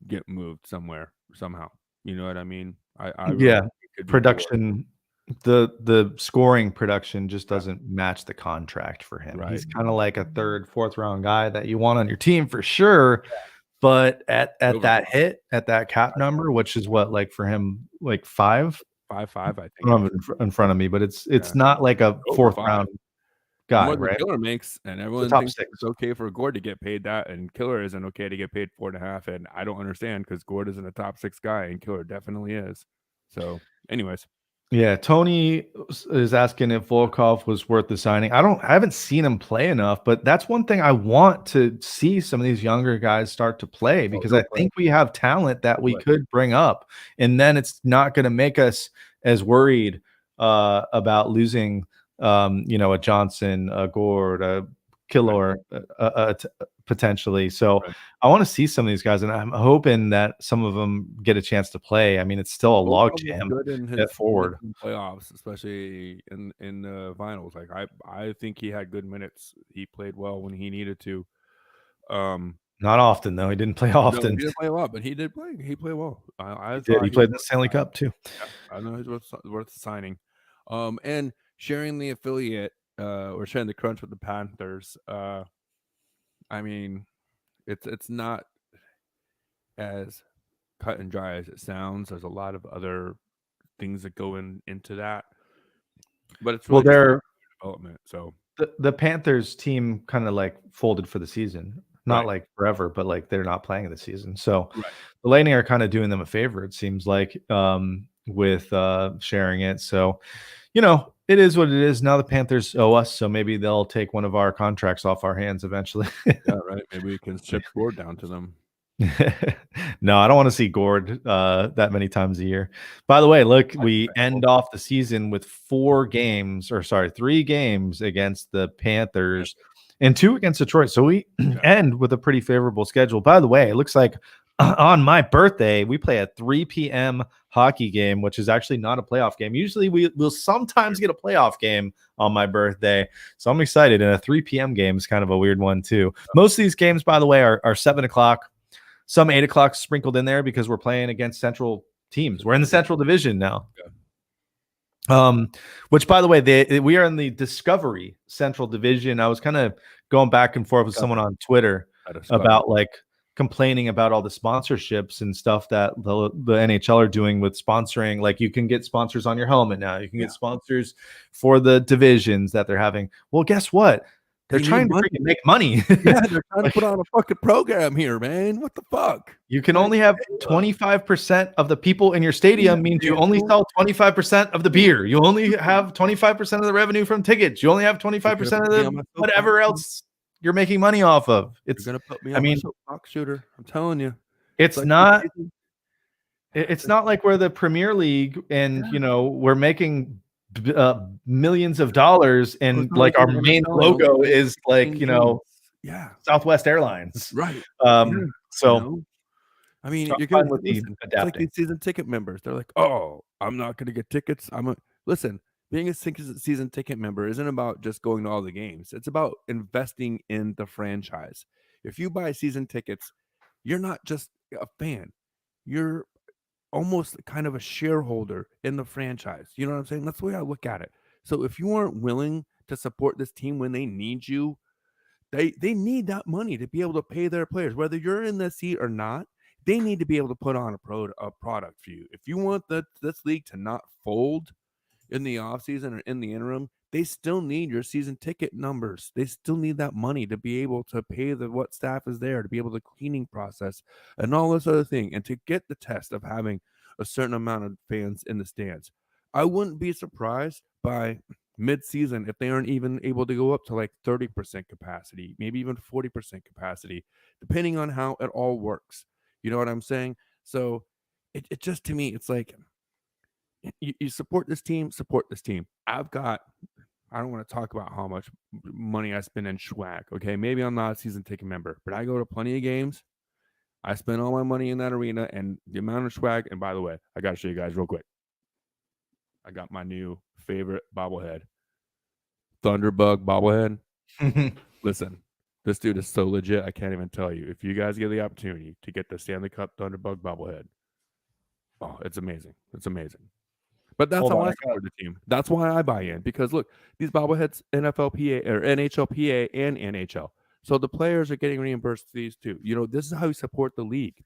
get moved somewhere somehow. You know what I mean? I really production the scoring production just doesn't match the contract for him. Right. He's kind of like a third, fourth round guy that you want on your team for sure. But at that cap number, which is what, like for him, like 5, 5, I I think. don't have it in front of me, but it's not like a fourth round guy, More than right? Killer makes, and everyone top thinks 6. it's okay for Gord to get paid that, and Killer isn't okay to get paid 4.5, and I don't understand because Gord isn't a top 6 guy, and Killer definitely is. So, anyways. Yeah, Tony is asking if Volkov was worth the signing. I haven't seen him play enough, but that's one thing I want to see some of these younger guys start to play, because I think we have talent that we could bring up, and then it's not going to make us as worried about losing, a Johnson, a Gord, a Killer, potentially. So I want to see some of these guys, and I'm hoping that some of them get a chance to play. I mean, it's still a logjam at forward playoffs, especially in the finals. Like I think he had good minutes. He played well when he needed to. Not often though. He didn't play often. No, he didn't play a lot, but he did play. He played well. I thought he played in the Stanley Cup too. Yeah, I know he's worth signing. And sharing the affiliate or sharing the crunch with the Panthers. I mean, it's not as cut and dry as it sounds. There's a lot of other things that go into that, but it's really they're development. So the Panthers team kind of like folded for the season, not like forever, but like they're not playing the season. So the Lightning are kind of doing them a favor, it seems like, with sharing it. So, it is what it is. Now the Panthers owe us, so maybe they'll take one of our contracts off our hands eventually. Yeah, right. Maybe we can ship Gord down to them. No, I don't want to see Gord that many times a year. By the way, look, we end off the season with 3 games against the Panthers and 2 against Detroit. So we end with a pretty favorable schedule. By the way, it looks like on my birthday, we play a 3 p.m. hockey game, which is actually not a playoff game. Usually we'll sometimes get a playoff game on my birthday. So I'm excited. And a 3 p.m. game is kind of a weird one too. Most of these games, by the way, are 7 o'clock. Some 8 o'clock sprinkled in there because we're playing against Central teams. We're in the Central Division now. Which, by the way, we are in the Discovery Central Division. I was kind of going back and forth with someone on Twitter about like complaining about all the sponsorships and stuff that the NHL are doing with sponsoring. Like you can get sponsors on your helmet now. You can get sponsors for the divisions that they're having. Well, guess what? They're trying to make money. Yeah, they're trying to put on a fucking program here, man. What the fuck? You can only have 25% of the people in your stadium, means you only sell 25% of the beer. You only have 25% of the revenue from tickets. You only have 25% of the whatever else you're making money off of. It's gonna put me on my soapbox, Shooter. I'm telling you. It's not like we're the Premier League and we're making millions of dollars, and like our main logo is like Southwest Airlines, right? So I mean, you're going with it's like these season ticket members. They're like, oh, I'm not going to get tickets. Listen. Being a season ticket member isn't about just going to all the games. It's about investing in the franchise. If you buy season tickets, you're not just a fan. You're almost kind of a shareholder in the franchise. You know what I'm saying? That's the way I look at it. So if you aren't willing to support this team when they need you, they need that money to be able to pay their players. Whether you're in the seat or not, they need to be able to put on a product for you. If you want this league to not fold in the offseason or in the interim, they still need your season ticket numbers. They still need that money to be able to pay what staff is there, to be able to cleaning process and all this other thing, and to get the test of having a certain amount of fans in the stands. I wouldn't be surprised by mid-season if they aren't even able to go up to like 30% capacity, maybe even 40% capacity, depending on how it all works. You know what I'm saying? So it just, to me, it's like, you support this team. I don't want to talk about how much money I spend in swag. Okay, maybe I'm not a season ticket member, but I go to plenty of games. I spend all my money in that arena, and the amount of swag. And by the way, I got to show you guys real quick. I got my new favorite bobblehead, Thunderbug bobblehead. Listen, this dude is so legit. I can't even tell you. If you guys get the opportunity to get the Stanley Cup Thunderbug bobblehead, oh, it's amazing. It's amazing. But that's Hold how on, I I support the team. That's why I buy in, because look, these bobbleheads, NFLPA or NHLPA and NHL. So the players are getting reimbursed these too. You know, this is how you support the league,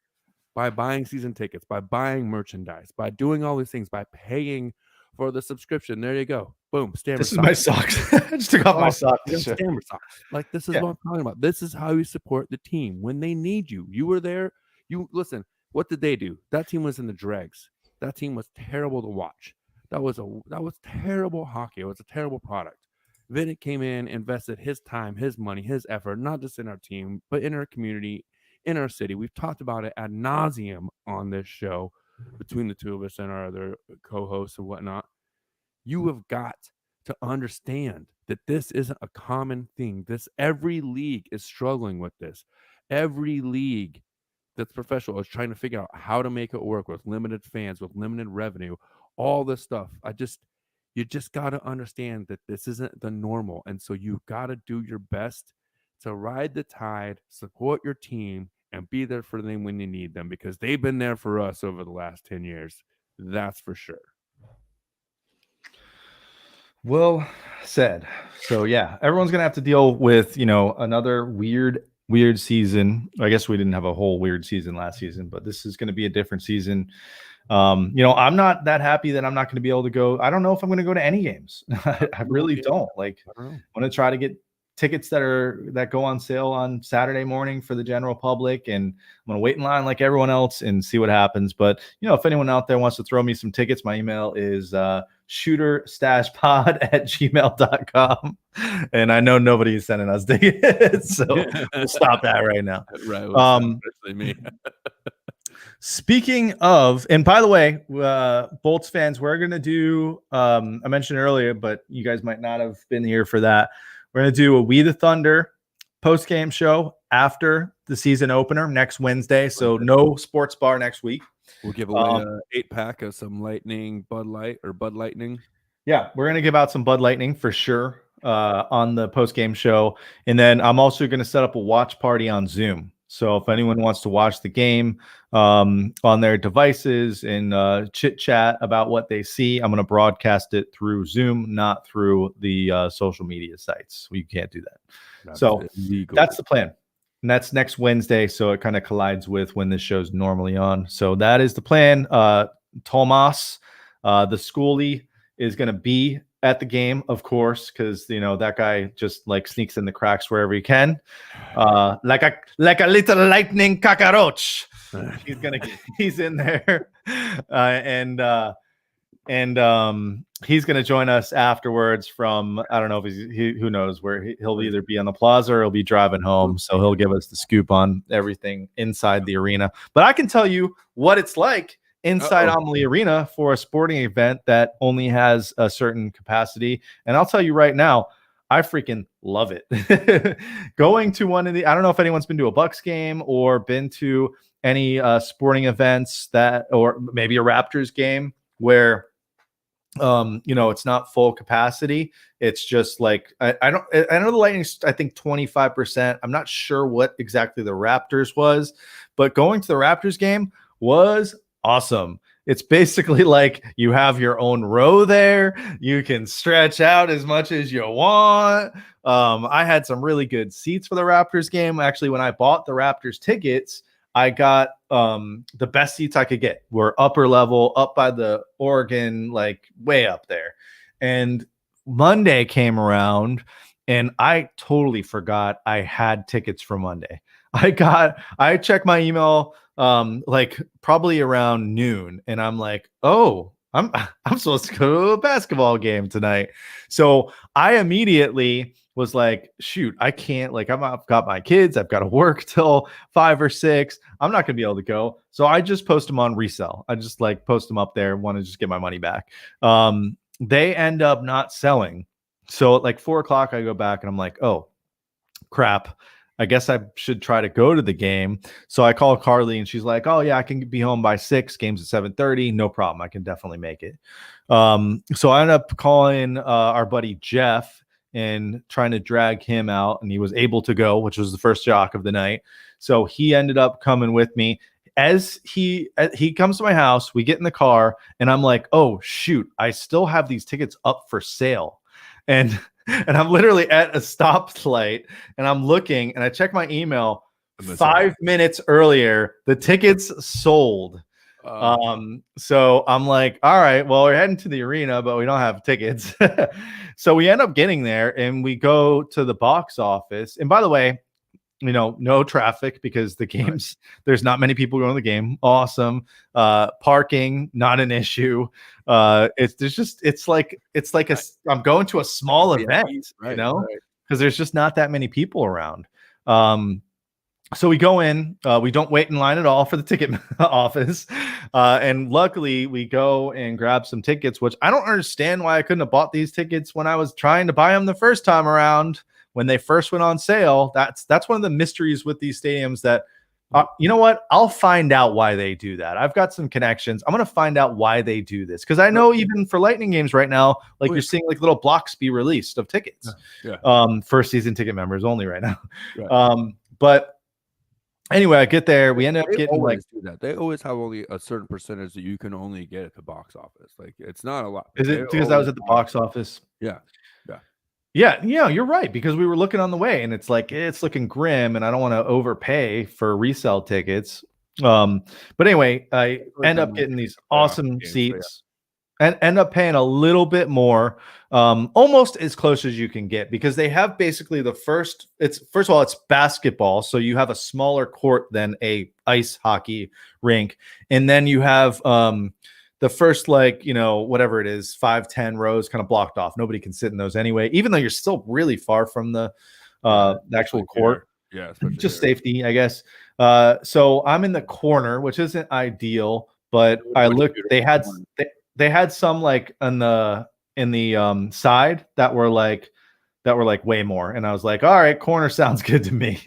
by buying season tickets, by buying merchandise, by doing all these things, by paying for the subscription. There you go. Boom. Stammer This is my socks. I just took off my socks. You got Stammer socks. Like, this is Yeah. what I'm talking about. This is how you support the team when they need you. You were there. You listen. What did they do? That team was in the dregs. That team was terrible to watch. That was terrible hockey. It was a terrible product. Vidic came in, invested his time, his money, his effort, not just in our team, but in our community, in our city. We've talked about it ad nauseum on this show between the two of us and our other co-hosts and whatnot. You have got to understand that this isn't a common thing. Every league is struggling with this. Every league that's professional is trying to figure out how to make it work with limited fans, with limited revenue, all this stuff. You just got to understand that this isn't the normal. And so you've got to do your best to ride the tide, support your team, and be there for them when you need them, because they've been there for us over the last 10 years. That's for sure. Well said. So yeah, everyone's gonna have to deal with, another weird season. I guess we didn't have a whole weird season last season, but this is gonna be a different season. I'm not that happy that I'm not gonna be able to go. I don't know if I'm gonna go to any games. I really don't. Like, I'm gonna try to get tickets that go on sale on Saturday morning for the general public, and I'm gonna wait in line like everyone else and see what happens. But if anyone out there wants to throw me some tickets, my email is shooterstashpod@gmail.com, and I know nobody is sending us tickets, so we'll stop that right now. Right, especially me. Speaking of, and by the way, Bolts fans, we're going to do, I mentioned earlier, but you guys might not have been here for that. We're going to do a We the Thunder post-game show after the season opener next Wednesday. So no sports bar next week. We'll give away an 8-pack of some Lightning Bud Light or Bud Lightning. Yeah, we're going to give out some Bud Lightning for sure on the post-game show. And then I'm also going to set up a watch party on Zoom. So if anyone wants to watch the game on their devices and chit chat about what they see, I'm going to broadcast it through Zoom, not through the social media sites. You can't do that. That's illegal. That's the plan. And that's next Wednesday. So it kind of collides with when this show's normally on. So that is the plan. Tomas, the schoolie, is going to be at the game, of course, because that guy just like sneaks in the cracks wherever he can, like a little lightning cockroach. He's in there, and he's gonna join us afterwards from, I don't know if who knows where he'll either be on the plaza or he'll be driving home, so he'll give us the scoop on everything inside the arena. But I can tell you what it's like inside Amalie Arena for a sporting event that only has a certain capacity. And I'll tell you right now, I freaking love it. Going to one of I don't know if anyone's been to a Bucs game or been to any sporting events or maybe a Raptors game where, it's not full capacity. It's just like, I know the Lightning's, I think 25%. I'm not sure what exactly the Raptors was, but going to the Raptors game was awesome. It's basically like you have your own row there. You can stretch out as much as you want. I had some really good seats for the Raptors game. Actually, when I bought the Raptors tickets, I got the best seats I could get. Were upper level, up by the Oregon, like way up there. And Monday came around and I totally forgot I had tickets for Monday. I checked my email like probably around noon, and I'm like, oh, I'm supposed to go to a basketball game tonight. So I immediately was like, shoot, I can't, like, I've got my kids, I've got to work till 5 or 6. I'm not gonna be able to go. So I just post them on resale. I just like post them up there, want to just get my money back. They end up not selling. So at like 4 o'clock, I go back and I'm like, oh crap, I guess I should try to go to the game. So I call Carly and she's like, oh yeah, I can be home by 6. Game's at 7:30. No problem. I can definitely make it. So I ended up calling our buddy Jeff and trying to drag him out, and he was able to go, which was the first shock of the night. So he ended up coming with me. as he comes to my house, we get in the car, and I'm like, oh shoot, I still have these tickets up for sale, and I'm literally at a stoplight, and I'm looking, and I check my email. 5 minutes earlier, the tickets sold. So I'm like, all right, well, we're heading to the arena, but we don't have tickets. So we end up getting there, and we go to the box office. And by the way, no traffic because the games, there's not many people going to the game. Awesome. Parking, not an issue. It's like I'm going to a small event, because there's just not that many people around. So we go in, we don't wait in line at all for the ticket office. And luckily we go and grab some tickets, which I don't understand why I couldn't have bought these tickets when I was trying to buy them the first time around when they first went on sale. That's one of the mysteries with these stadiums that, you know what? I'll find out why they do that. I've got some connections. I'm going to find out why they do this. Cause I know even for Lightning games right now, like you're seeing like little blocks be released of tickets, first season ticket members only right now. But anyway, I get there. We end up getting like do that. They always have only a certain percentage that you can only get at the box office. Like it's not a lot. Is it because I was at the box office? Yeah, you're right. Because we were looking on the way, and it's like it's looking grim, and I don't want to overpay for resale tickets. But anyway, I end up getting these awesome seats. And end up paying a little bit more, almost as close as you can get, because they have basically first of all, it's basketball. So you have a smaller court than a ice hockey rink. And then you have the first, whatever it is, 5-10 rows kind of blocked off. Nobody can sit in those anyway, even though you're still really far from the actual court. Yeah. Just safety, I guess. So I'm in the corner, which isn't ideal, but I looked, they had some like in the side that were like way more, and I was like, all right, corner sounds good to me.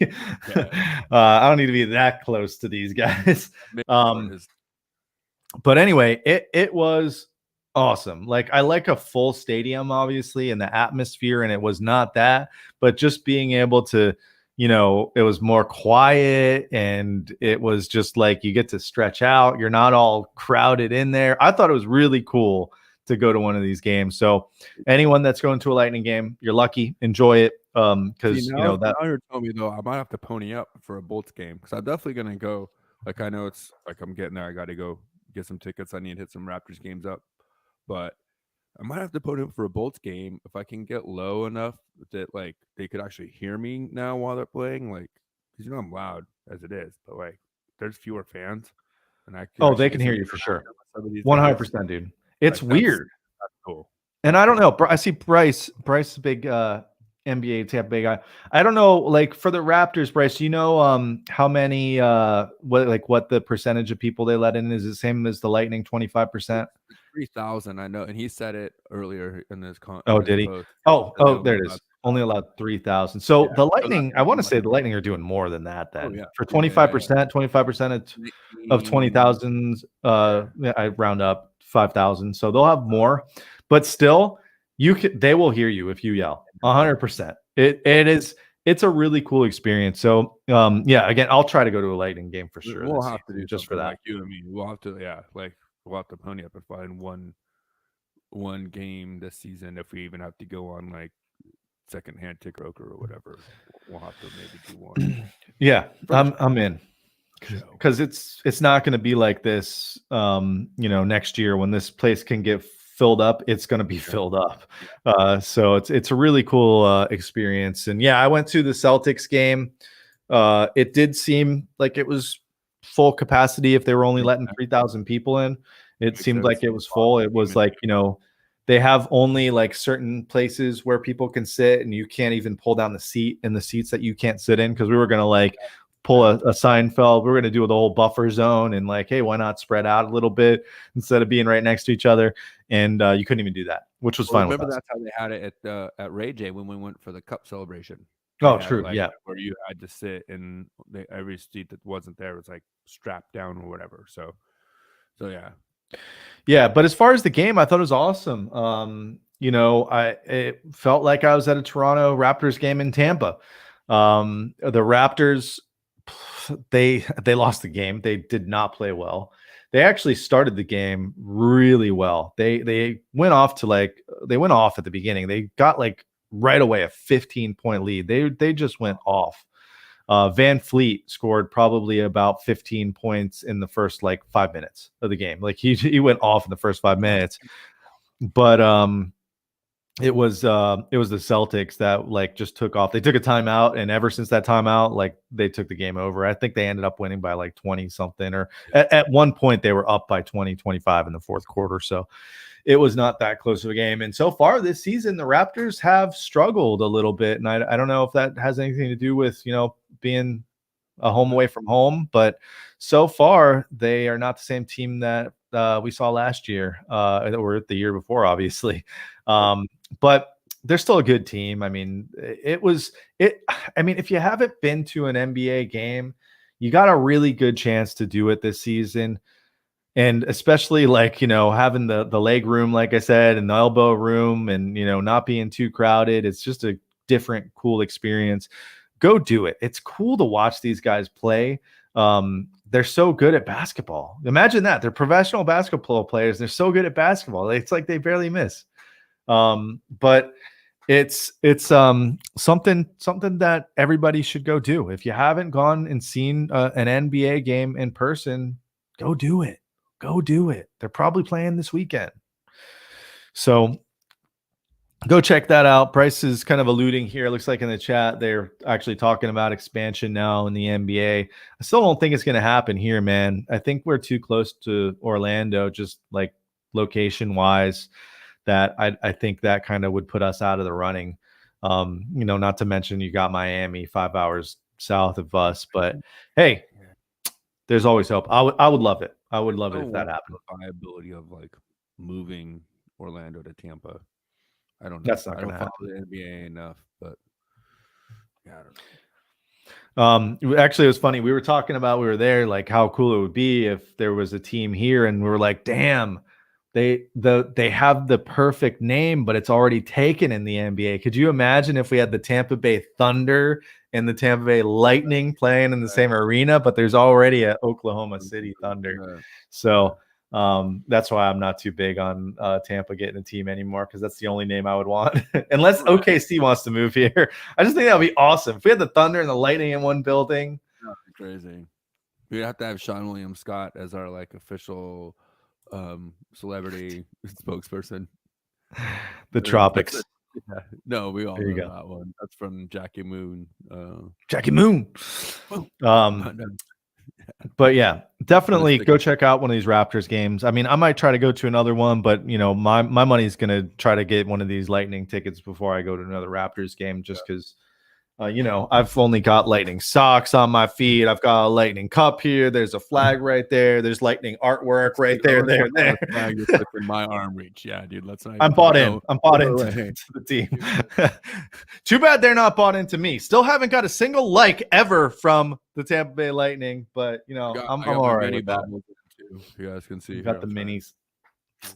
I don't need to be that close to these guys. But anyway, it was awesome. Like I like a full stadium, obviously, and the atmosphere, and it was not that, but just being able to, it was more quiet, and it was just like you get to stretch out. You're not all crowded in there. I thought it was really cool to go to one of these games. So anyone that's going to a Lightning game, you're lucky. Enjoy it. Because now you're telling me though, I might have to pony up for a Bolts game, because I'm definitely gonna go. Like I know it's like I'm getting there. I got to go get some tickets. I need to hit some Raptors games up, but I might have to put up for a Bolts game if I can get low enough that like they could actually hear me now while they're playing. Like, because I'm loud as it is, but like there's fewer fans, and they can hear you for sure. 100%, dude. It's weird. That's cool. And I don't know. I see Bryce is a big NBA Tampa Bay guy. I don't know, like for the Raptors, Bryce, do you know how many what the percentage of people they let in is the same as the Lightning, 25%? 3,000, I know, and he said it earlier in this did he? There it is. Only allowed 3,000. So the Lightning, I want to say the Lightning are doing more than that then. For 25%, 25% of 20,000, I round up 5,000. So they'll have more, but still they will hear you if you yell. 100%. It's a really cool experience. So again, I'll try to go to a Lightning game for sure. We'll have to do just for that. like you and me. We'll have to we'll have to pony up and find one game this season. If we even have to go on like secondhand ticket broker or whatever, we'll have to maybe do one. Yeah, I'm in, because it's not going to be like this. Next year when this place can get filled up, it's going to be filled up. So it's a really cool experience. And I went to the Celtics game. It did seem like it was full capacity if they were only letting 3,000 people in. It seemed like it was full. It was like, they have only like certain places where people can sit, and you can't even pull down the seat in the seats that you can't sit in, because we were going to like pull a Seinfeld. We were going to do the whole buffer zone and like, hey, why not spread out a little bit instead of being right next to each other? And you couldn't even do that, which was fine. Remember that's how they had it at Ray J when we went for the Cup celebration. Oh, true. Where you had to sit, and every seat that wasn't there was like strapped down or whatever. So yeah. But as far as the game, I thought it was awesome. It felt like I was at a Toronto Raptors game in Tampa. The Raptors they lost the game. They did not play well. They actually started the game really well. They went off at the beginning. They got like right away a 15-point lead. They just went off. Van Fleet scored probably about 15 points in the first like 5 minutes of the game. Like he went off in the first 5 minutes. But it was the Celtics that like just took off. They took a timeout, and ever since that timeout, like they took the game over. I think they ended up winning by like 20 something, or at one point they were up by 20, 25 in the fourth quarter. So it was not that close of a game. And so far this season, the Raptors have struggled a little bit. And I don't know if that has anything to do with, being a home away from home, but so far they are not the same team that we saw last year or the year before, obviously. But they're still a good team. I mean, if you haven't been to an NBA game, you got a really good chance to do it this season. And especially like, having the leg room, like I said, and the elbow room, and, not being too crowded. It's just a different, cool experience. Go do it. It's cool to watch these guys play. They're so good at basketball. Imagine that. They're professional basketball players. They're so good at basketball. It's like they barely miss. But it's something that everybody should go do. If you haven't gone and seen an NBA game in person, go do it. Go do it. They're probably playing this weekend. So go check that out. Bryce is kind of alluding here. It looks like in the chat, they're actually talking about expansion now in the NBA. I still don't think it's going to happen here, man. I think we're too close to Orlando, just like location wise, that I think that kind of would put us out of the running. Not to mention you got Miami 5 hours south of us, but hey, there's always hope. I would love it. I would love it if that happened. The viability of like moving Orlando to Tampa. I don't know. That's not going to happen. I don't follow the NBA enough, but yeah, I don't know. Actually, it was funny. We were there, like how cool it would be if there was a team here, and we were like, damn, they have the perfect name, but it's already taken in the NBA. Could you imagine if we had the Tampa Bay Thunder and the Tampa Bay Lightning playing in the same arena, but there's already a Oklahoma City Thunder. So that's why I'm not too big on Tampa getting a team anymore, because that's the only name I would want. Unless OKC wants to move here. I just think that would be awesome. If we had the Thunder and the Lightning in one building. That'd be crazy. We'd have to have Sean William Scott as our like official celebrity spokesperson. The Tropics. Yeah. No, we all know that one. That's from Jackie Moon. Jackie Moon. But yeah, definitely go check out one of these Raptors games. I mean, I might try to go to another one, but my money's gonna try to get one of these Lightning tickets before I go to another Raptors game, just because I've only got Lightning socks on my feet. I've got a Lightning cup here. There's a flag right there. There's Lightning artwork right there. Flag is within my arm reach. Yeah, dude. Let's not. I'm bought in. I'm bought into the team. Too bad they're not bought into me. Still haven't got a single like ever from the Tampa Bay Lightning, but I'm all right with that. You guys can see. You got the minis.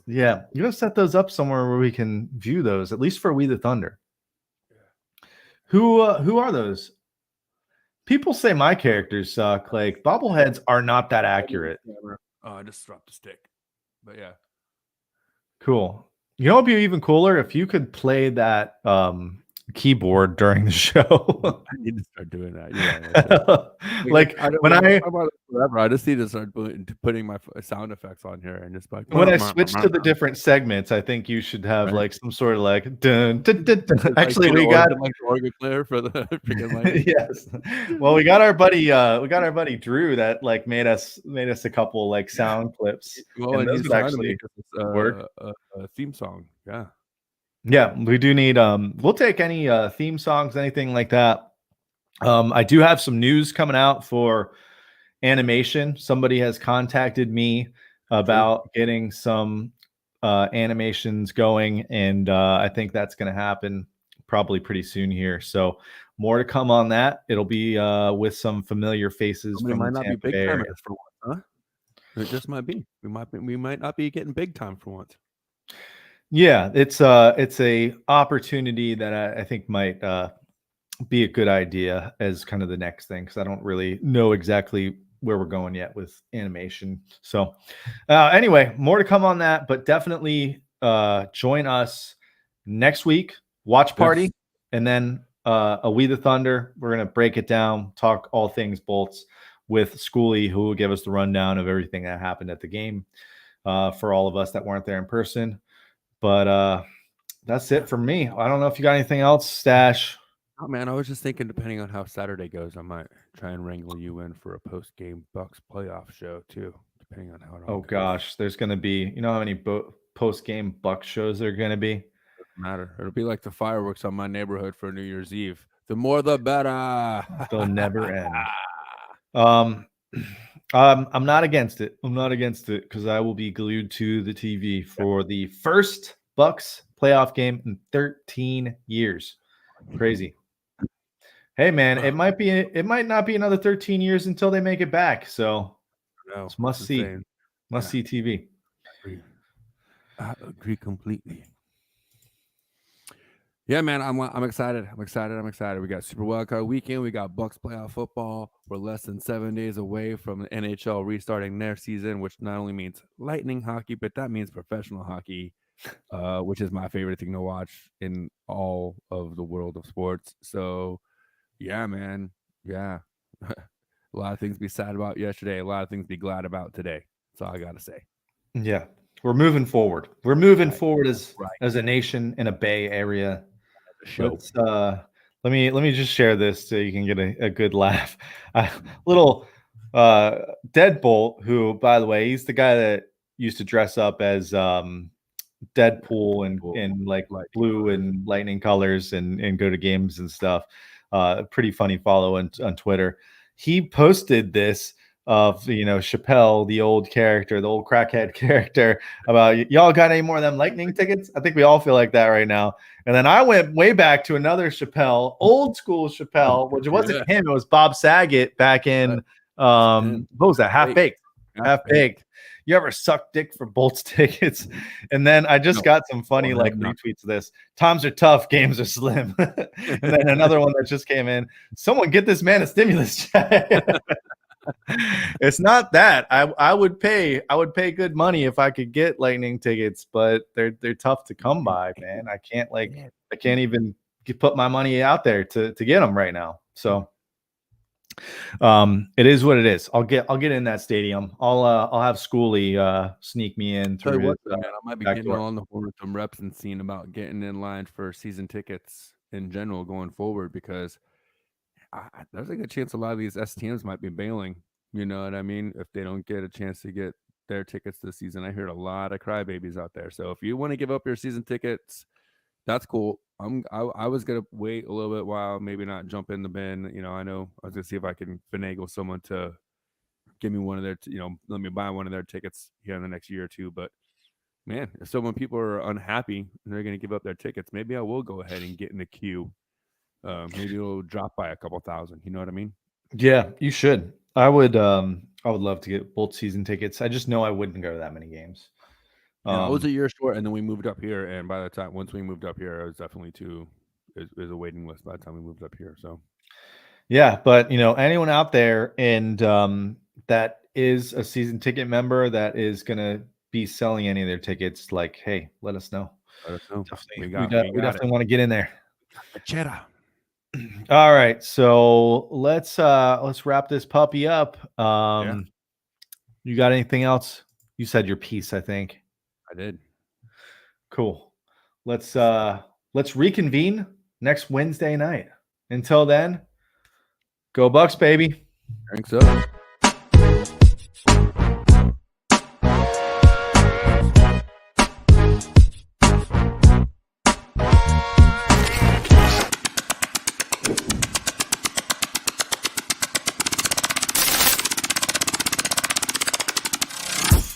Yeah, you gotta set those up somewhere where we can view those, at least for We the Thunder. Who are those? People say my characters suck. Like, bobbleheads are not that accurate. Oh, I just dropped the stick. But yeah. Cool. You know what would be even cooler? If you could play that keyboard during the show. I need to start doing that. Yeah. Like I just need to start putting my sound effects on here and just like when I switch to the different segments, I think you should have like some sort of like dun, dun, dun, dun. Actually, we got like the organ player for the freaking yes. Well, we got our buddy Drew that like made us a couple like sound clips. Well, and those would actually work a theme song. Yeah. Yeah, we do need we'll take any theme songs, anything like that. I do have some news coming out for animation. Somebody has contacted me about getting some animations going, and I think that's going to happen probably pretty soon here. So more to come on that. It'll be with some familiar faces from the Tampa Bay area. For once, huh? It just might be. We might not be getting big time for once. Yeah, it's a opportunity that I think might be a good idea as kind of the next thing, because I don't really know exactly where we're going yet with animation. So anyway, more to come on that, but definitely join us next week, watch party, Yes. and then a We the Thunder. We're going to break it down, talk all things Bolts with Schooley, who will give us the rundown of everything that happened at the game for all of us that weren't there in person. But that's it for me. I don't know if you got anything else, Stache. Oh man, I was just thinking, depending on how Saturday goes, I might try and wrangle you in for a post-game Bucs playoff show too. Depending on how it all Oh goes. gosh, there's going to be, you know how many post-game Bucs shows there are going to be? Doesn't matter. It'll be like the fireworks on my neighborhood for New Year's Eve. The more, the better. They'll never end. I'm not against it. I'm not against it because I will be glued to the TV for the first Bucs playoff game in 13 years. Crazy. Hey man, it might not be another 13 years until they make it back. So it's must see TV. I agree completely. Yeah, man, I'm excited. I'm excited. We got Super Wildcard Weekend. We got Bucs playoff football. We're less than 7 days away from the NHL restarting their season, which not only means Lightning hockey, but that means professional hockey, which is my favorite thing to watch in all of the world of sports. So, yeah, man, yeah, a lot of things to be sad about yesterday. A lot of things to be glad about today. That's all I gotta say. Yeah, we're moving forward. We're moving forward as a nation in a Bay Area. Let's let me just share this so you can get a good laugh. Little Deadbolt, who, by the way, he's the guy that used to dress up as Deadpool in like blue and lightning colors and go to games and stuff. Pretty funny follow on Twitter. He posted this of Chappelle, the old character, the old crackhead character, about y'all got any more of them lightning tickets? I think we all feel like that right now. And then I went way back to another Chappelle, old school Chappelle, which wasn't him, it was Bob Saget back in what was that? Half Baked. You ever suck dick for Bolts tickets? And then I just got some funny retweets of this. Times are tough, games are slim. And then another one that just came in. Someone get this man a stimulus check. It's not that. I would pay good money if I could get Lightning tickets, but they're tough to come by, man. I can't even put my money out there to get them right now. So it is what it is. I'll get in that stadium. I'll have Schooley sneak me in through I might be getting on the horn with some reps and seeing about getting in line for season tickets in general going forward, because there's a good chance a lot of these STMs might be bailing. You know what I mean? If they don't get a chance to get their tickets this season. I heard a lot of crybabies out there. So if you want to give up your season tickets, that's cool. I was gonna wait a little bit while, maybe not jump in the bin. I know I was gonna see if I can finagle someone to give me one of their, let me buy one of their tickets here in the next year or two. But man, so when people are unhappy and they're gonna give up their tickets, maybe I will go ahead and get in the queue. Maybe it'll drop by a couple thousand. You know what I mean? Yeah, you should. I would love to get both season tickets. I just know I wouldn't go to that many games. I was a year short, and then we moved up here. And by the time, once we moved up here, I was definitely there's a waiting list by the time we moved up here. So, yeah, but anyone out there and that is a season ticket member that is gonna be selling any of their tickets, like, hey, let us know. Let us know. We definitely want to get in there. Cheddar. All right, so let's wrap this puppy up. You got anything else? You said your piece, I think. I did. Cool. Let's reconvene next Wednesday night. Until then, go Bucs, baby. Thanks up.